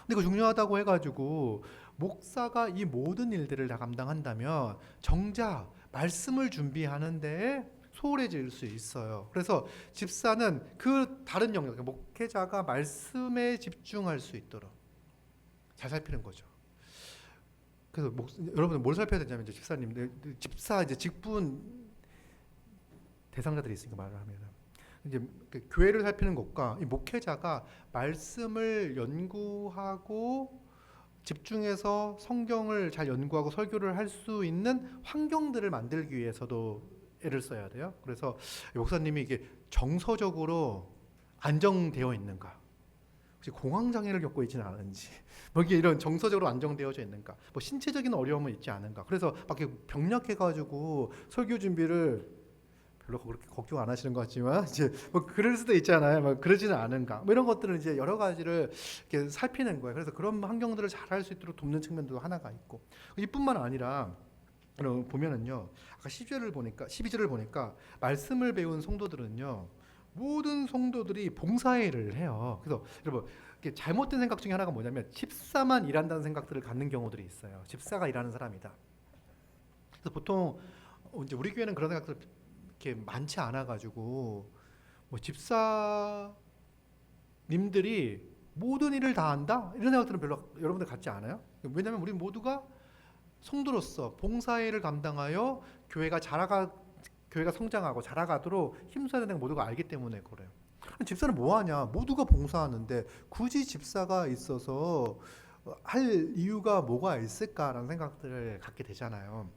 근데 그 중요하다고 해가지고 목사가 이 모든 일들을 다 감당한다면 정작 말씀을 준비하는데 소홀해질 수 있어요. 그래서 집사는 그 다른 영역, 목회자가 말씀에 집중할 수 있도록 잘 살피는 거죠. 그래서 여러분 뭘 살펴야 되냐면 이제 집사 이제 직분 대상자들이 있으니까 말을 합니다. 이제 교회를 살피는 것과 이 목회자가 말씀을 연구하고 집중해서 성경을 잘 연구하고 설교를 할 수 있는 환경들을 만들기 위해서도 애를 써야 돼요. 그래서 목사님이 이게 정서적으로 안정되어 있는가, 혹시 공황 장애를 겪고 있지는 않은지, 뭐 이게 이런 정서적으로 안정되어져 있는가, 뭐 신체적인 어려움은 있지 않은가. 그래서 막 병약해가지고 설교 준비를 별로 그렇게 걱정 안 하시는 것 같지만 이제 뭐 그럴 수도 있잖아요. 뭐 그러지는 않은가. 뭐 이런 것들은 이제 여러 가지를 이렇게 살피는 거예요. 그래서 그런 환경들을 잘 할 수 있도록 돕는 측면도 하나가 있고, 이뿐만 아니라 보면은요, 아까 12절을 보니까 말씀을 배운 성도들은요, 모든 성도들이 봉사일을 해요. 그래서 여러분, 잘못된 생각 중에 하나가 뭐냐면 집사만 일한다는 생각들을 갖는 경우들이 있어요. 집사가 일하는 사람이다. 그래서 보통 이제 우리 교회는 그런 생각들 이렇게 많지 않아가지고 뭐 집사님들이 모든 일을 다 한다 이런 생각들은 별로 여러분들 갖지 않아요. 왜냐하면 우리 모두가 성도로서 봉사일을 감당하여 교회가 자라가는 교회가 성장하고 자라가도록 힘써야 되는 걸 모두가 알기 때문에 그래요. 집사는 뭐 하냐? 모두가 봉사하는데 굳이 집사가 있어서 할 이유가 뭐가 있을까라는 생각들을 갖게 되잖아요.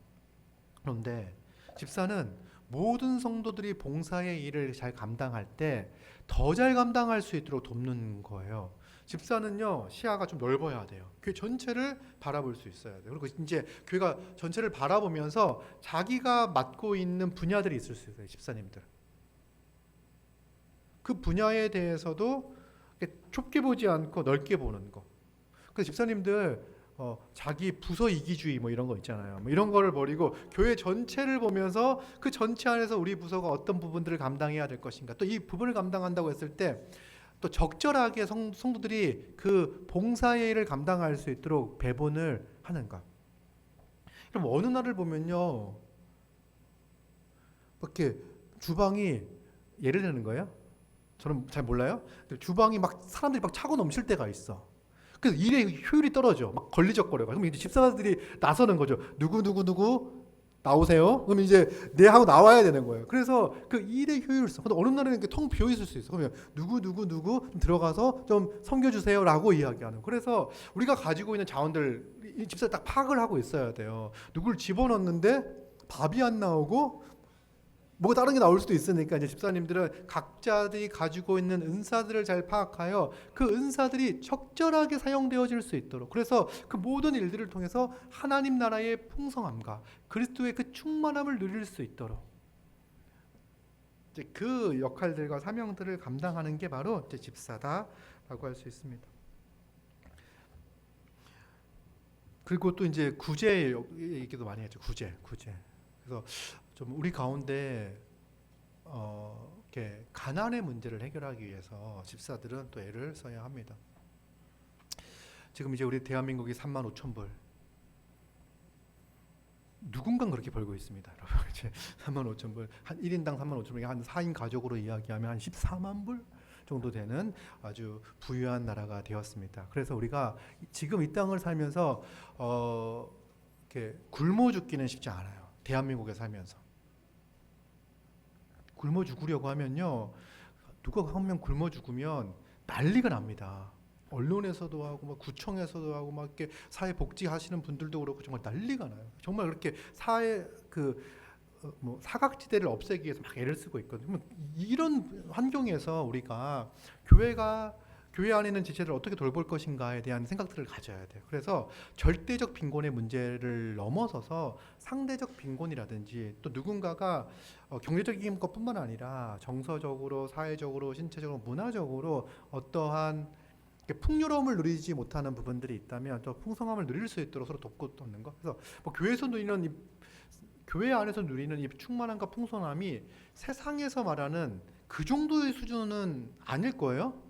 그런데 집사는 모든 성도들이 봉사의 일을 잘 감당할 때 더 잘 감당할 수 있도록 돕는 거예요. 집사는요, 시야가 좀 넓어야 돼요. 교회 전체를 바라볼 수 있어야 돼요. 그리고 이제 교회가 전체를 바라보면서 자기가 맡고 있는 분야들이 있을 수 있어요. 집사님들. 그 분야에 대해서도 좁게 보지 않고 넓게 보는 거. 그래서 집사님들 자기 부서 이기주의 뭐 이런 거 있잖아요. 뭐 이런 거를 버리고 교회 전체를 보면서 그 전체 안에서 우리 부서가 어떤 부분들을 감당해야 될 것인가. 또 이 부분을 감당한다고 했을 때 또 적절하게 성도들이 그 봉사의 일을 감당할 수 있도록 배분을 하는가. 그럼 어느 날을 보면요, 이렇게 주방이 예를 드는 거예요. 저는 잘 몰라요. 주방이 막 사람들이 막 차고 넘칠 때가 있어. 그래서 일의 효율이 떨어져. 막 걸리적거려요. 그럼 이제 집사들이 나서는 거죠. 누구 나오세요. 그럼 이제 네 하고 나와야 되는 거예요. 그래서 그 일의 효율성. 근데 어느 날에는 이렇게 텅 비어 있을 수 있어. 그러면 누구 들어가서 좀 섬겨주세요라고 이야기하는. 그래서 우리가 가지고 있는 자원들 이 집사 딱 파악을 하고 있어야 돼요. 누굴 집어넣는데 밥이 안 나오고 뭐가 다른 게 나올 수도 있으니까 이제 집사님들은 각자들이 가지고 있는 은사들을 잘 파악하여 그 은사들이 적절하게 사용되어질 수 있도록, 그래서 그 모든 일들을 통해서 하나님 나라의 풍성함과 그리스도의 그 충만함을 누릴 수 있도록 이제 그 역할들과 사명들을 감당하는 게 바로 이제 집사다라고 할 수 있습니다. 그리고 또 이제 구제 얘기도 많이 했죠. 구제. 그래서 좀 우리 가운데 이렇게 가난의 문제를 해결하기 위해서 집사들은 또 애를 써야 합니다. 지금 이제 우리 대한민국이 35,000불, 누군가 그렇게 벌고 있습니다. 여러분 이제 35,000불, 한 1인당 35,000불, 한 4인 가족으로 이야기하면 한 14만 불 정도 되는 아주 부유한 나라가 되었습니다. 그래서 우리가 지금 이 땅을 살면서 이렇게 굶어 죽기는 쉽지 않아요. 대한민국에 살면서. 굶어 죽으려고 하면요, 누가 한 명 굶어 죽으면 난리가 납니다. 언론에서도 하고 막 구청에서도 하고 막 이렇게 사회 복지 하시는 분들도 그렇고 정말 난리가 나요. 정말 그렇게 사회 뭐 사각지대를 없애기 위해서 막 애를 쓰고 있거든요. 이런 환경에서 우리가 교회 안에 있는 지체들을 어떻게 돌볼 것인가에 대한 생각들을 가져야 돼요. 그래서 절대적 빈곤의 문제를 넘어서서 상대적 빈곤이라든지 또 누군가가 경제적인 것뿐만 아니라 정서적으로, 사회적으로, 신체적으로, 문화적으로 어떠한 풍요로움을 누리지 못하는 부분들이 있다면 또 풍성함을 누릴 수 있도록 서로 돕는 것. 그래서 뭐 교회에서 누리는 교회 안에서 누리는 이 충만함과 풍성함이 세상에서 말하는 그 정도의 수준은 아닐 거예요.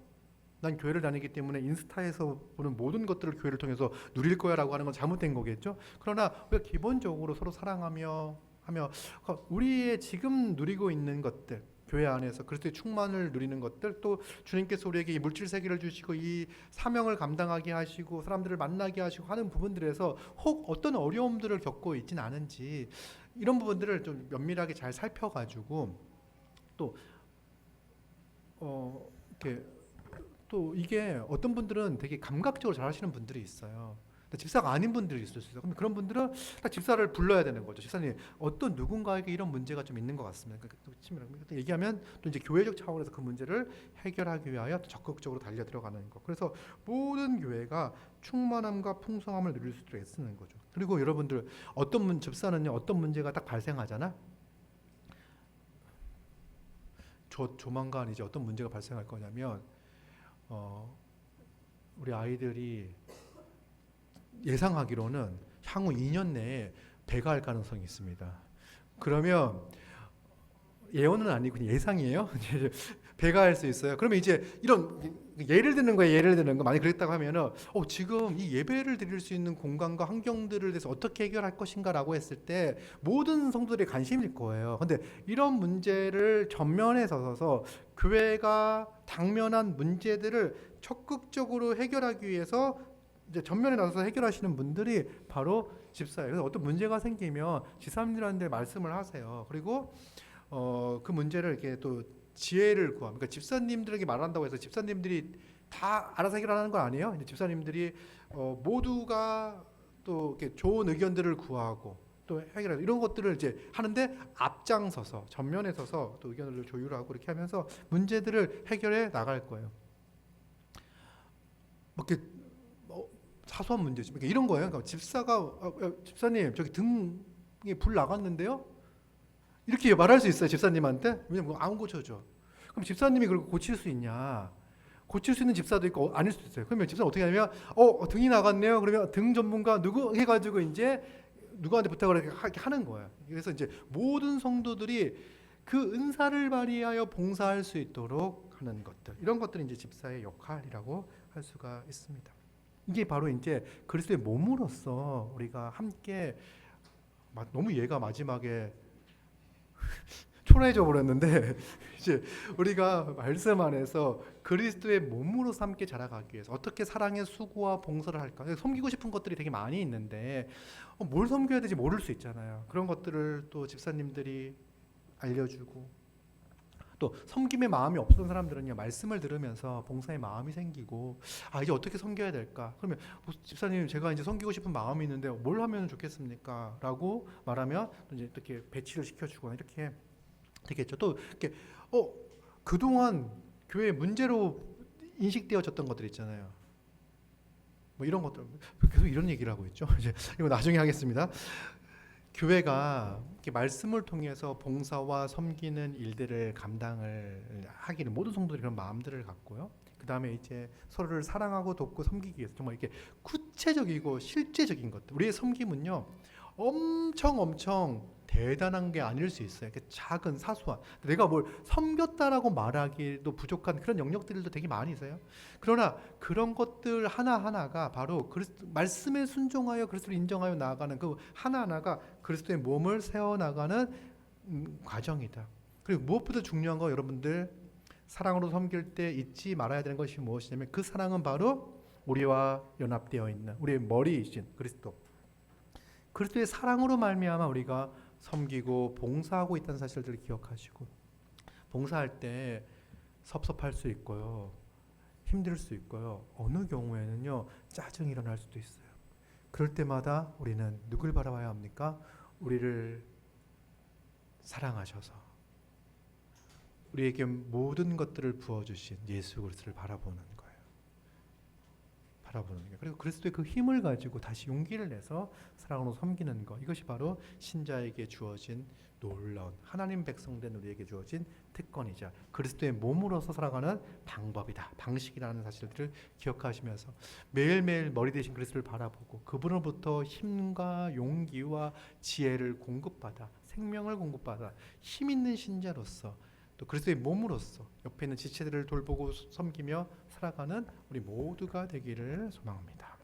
난 교회를 다니기 때문에 인스타에서 보는 모든 것들을 교회를 통해서 누릴 거야라고 하는 건 잘못된 거겠죠. 그러나 우리가 기본적으로 서로 사랑하며 우리의 지금 누리고 있는 것들, 교회 안에서 그리스도의 충만을 누리는 것들, 또 주님께서 우리에게 이 물질 세계를 주시고 이 사명을 감당하게 하시고 사람들을 만나게 하시고 하는 부분들에서 혹 어떤 어려움들을 겪고 있진 않은지 이런 부분들을 좀 면밀하게 잘 살펴가지고 또 이렇게 또 이게 어떤 분들은 되게 감각적으로 잘하시는 분들이 있어요. 집사가 아닌 분들이 있을 수 있어요. 그럼 그런 분들은 딱 집사를 불러야 되는 거죠. 집사님, 어떤 누군가에게 이런 문제가 좀 있는 것 같습니다. 얘기하면 또 이제 교회적 차원에서 그 문제를 해결하기 위하여 적극적으로 달려 들어가는 거. 그래서 모든 교회가 충만함과 풍성함을 누릴 수 있도록 애쓰는 거죠. 그리고 여러분들 집사는요, 어떤 문제가 딱 발생하잖아. 조만간 이제 어떤 문제가 발생할 거냐면 우리 아이들이 예상하기로는 향후 2년 내에 배가 할 가능성이 있습니다. 그러면 예언은 아니고 그냥 예상이에요. 배가 할 수 있어요. 그러면 이제 이런 예를 드는 거 만약 그랬다고 하면은 지금 이 예배를 드릴 수 있는 공간과 환경들을 대해서 어떻게 해결할 것인가라고 했을 때 모든 성도들의 관심일 거예요. 근데 이런 문제를 전면에 서서 교회가 당면한 문제들을 적극적으로 해결하기 위해서 이제 전면에 나서서 해결하시는 분들이 바로 집사예요. 그래서 어떤 문제가 생기면 집사님들한테 말씀을 하세요. 그리고 그 문제를 이렇게 또 지혜를 구합니다. 그러니까 집사님들에게 말한다고 해서 집사님들이 다 알아서 해결하는 건 아니에요. 이제 집사님들이 모두가 또 이렇게 좋은 의견들을 구하고 또 해결하고 이런 것들을 이제 하는데 앞장서서 전면에 서서 또 의견을 조율하고 이렇게 하면서 문제들을 해결해 나갈 거예요. 뭐 이렇게 사소한 문제지. 그러니까 이런 거예요. 그러니까 집사가 집사님 저기 등에 불 나갔는데요. 이렇게 말할 수 있어요. 집사님한테. 왜냐면 안 고쳐줘. 그럼 집사님이 그걸 고칠 수 있냐? 고칠 수 있는 집사도 있고 아닐 수도 있어요. 그러면 집사는 어떻게 하냐면 등이 나갔네요. 그러면 등 전문가 누구 해가지고 이제 누구한테 부탁을 이렇게 하는 거예요. 그래서 이제 모든 성도들이 그 은사를 발휘하여 봉사할 수 있도록 하는 것들, 이런 것들이 이제 집사의 역할이라고 할 수가 있습니다. 이게 바로 이제 그리스도의 몸으로서 우리가 함께 너무 얘가 마지막에 초라해져 버렸는데 이제 우리가 말씀 안에서 그리스도의 몸으로서 함께 자라가기 위해서 어떻게 사랑의 수고와 봉사를 할까? 섬기고 싶은 것들이 되게 많이 있는데 뭘 섬겨야 될지 모를 수 있잖아요. 그런 것들을 또 집사님들이 알려주고 또 섬김의 마음이 없던 사람들은요 말씀을 들으면서 봉사의 마음이 생기고 이제 어떻게 섬겨야 될까? 그러면 집사님 제가 이제 섬기고 싶은 마음이 있는데 뭘 하면 좋겠습니까? 라고 말하면 이제 이렇게 배치를 시켜주거나 이렇게 되겠죠. 또 이렇게 그동안 교회 문제로 인식되어졌던 것들 있잖아요. 뭐 이런 것들 계속 이런 얘기를 하고 있죠. 이제 이거 나중에 하겠습니다. 교회가 이렇게 말씀을 통해서 봉사와 섬기는 일들을 감당을 하기를 모든 성도들이 그런 마음들을 갖고요. 그 다음에 이제 서로를 사랑하고 돕고 섬기기 위해서 정말 이렇게 구체적이고 실제적인 것들. 우리의 섬김은요, 엄청 대단한 게 아닐 수 있어요. 이렇게 작은 사소한 내가 뭘 섬겼다라고 말하기도 부족한 그런 영역들도 되게 많이 있어요. 그러나 그런 것들 하나하나가 바로 말씀에 순종하여 그리스도를 인정하여 나아가는 그 하나하나가 그리스도의 몸을 세워나가는 과정이다. 그리고 무엇보다 중요한 거 여러분들 사랑으로 섬길 때 잊지 말아야 되는 것이 무엇이냐면 그 사랑은 바로 우리와 연합되어 있는 우리의 머리이신 그리스도의 사랑으로 말미암아 우리가 섬기고 봉사하고 있다는 사실들을 기억하시고 봉사할 때 섭섭할 수 있고요. 힘들 수 있고요. 어느 경우에는요. 짜증이 일어날 수도 있어요. 그럴 때마다 우리는 누굴 바라봐야 합니까? 우리를 사랑하셔서 우리에게 모든 것들을 부어주신 예수 그리스도를 바라보는 거예요. 그리고 그리스도의 그 힘을 가지고 다시 용기를 내서 사랑으로 섬기는 것, 이것이 바로 신자에게 주어진 놀라운 하나님 백성된 우리에게 주어진 특권이자 그리스도의 몸으로서 살아가는 방법이다, 방식이라는 사실들을 기억하시면서 매일매일 머리 대신 그리스도를 바라보고 그분으로부터 힘과 용기와 지혜를 공급받아 생명을 공급받아 힘 있는 신자로서 또 그리스도의 몸으로서 옆에 있는 지체들을 돌보고 섬기며 살아가는 우리 모두가 되기를 소망합니다.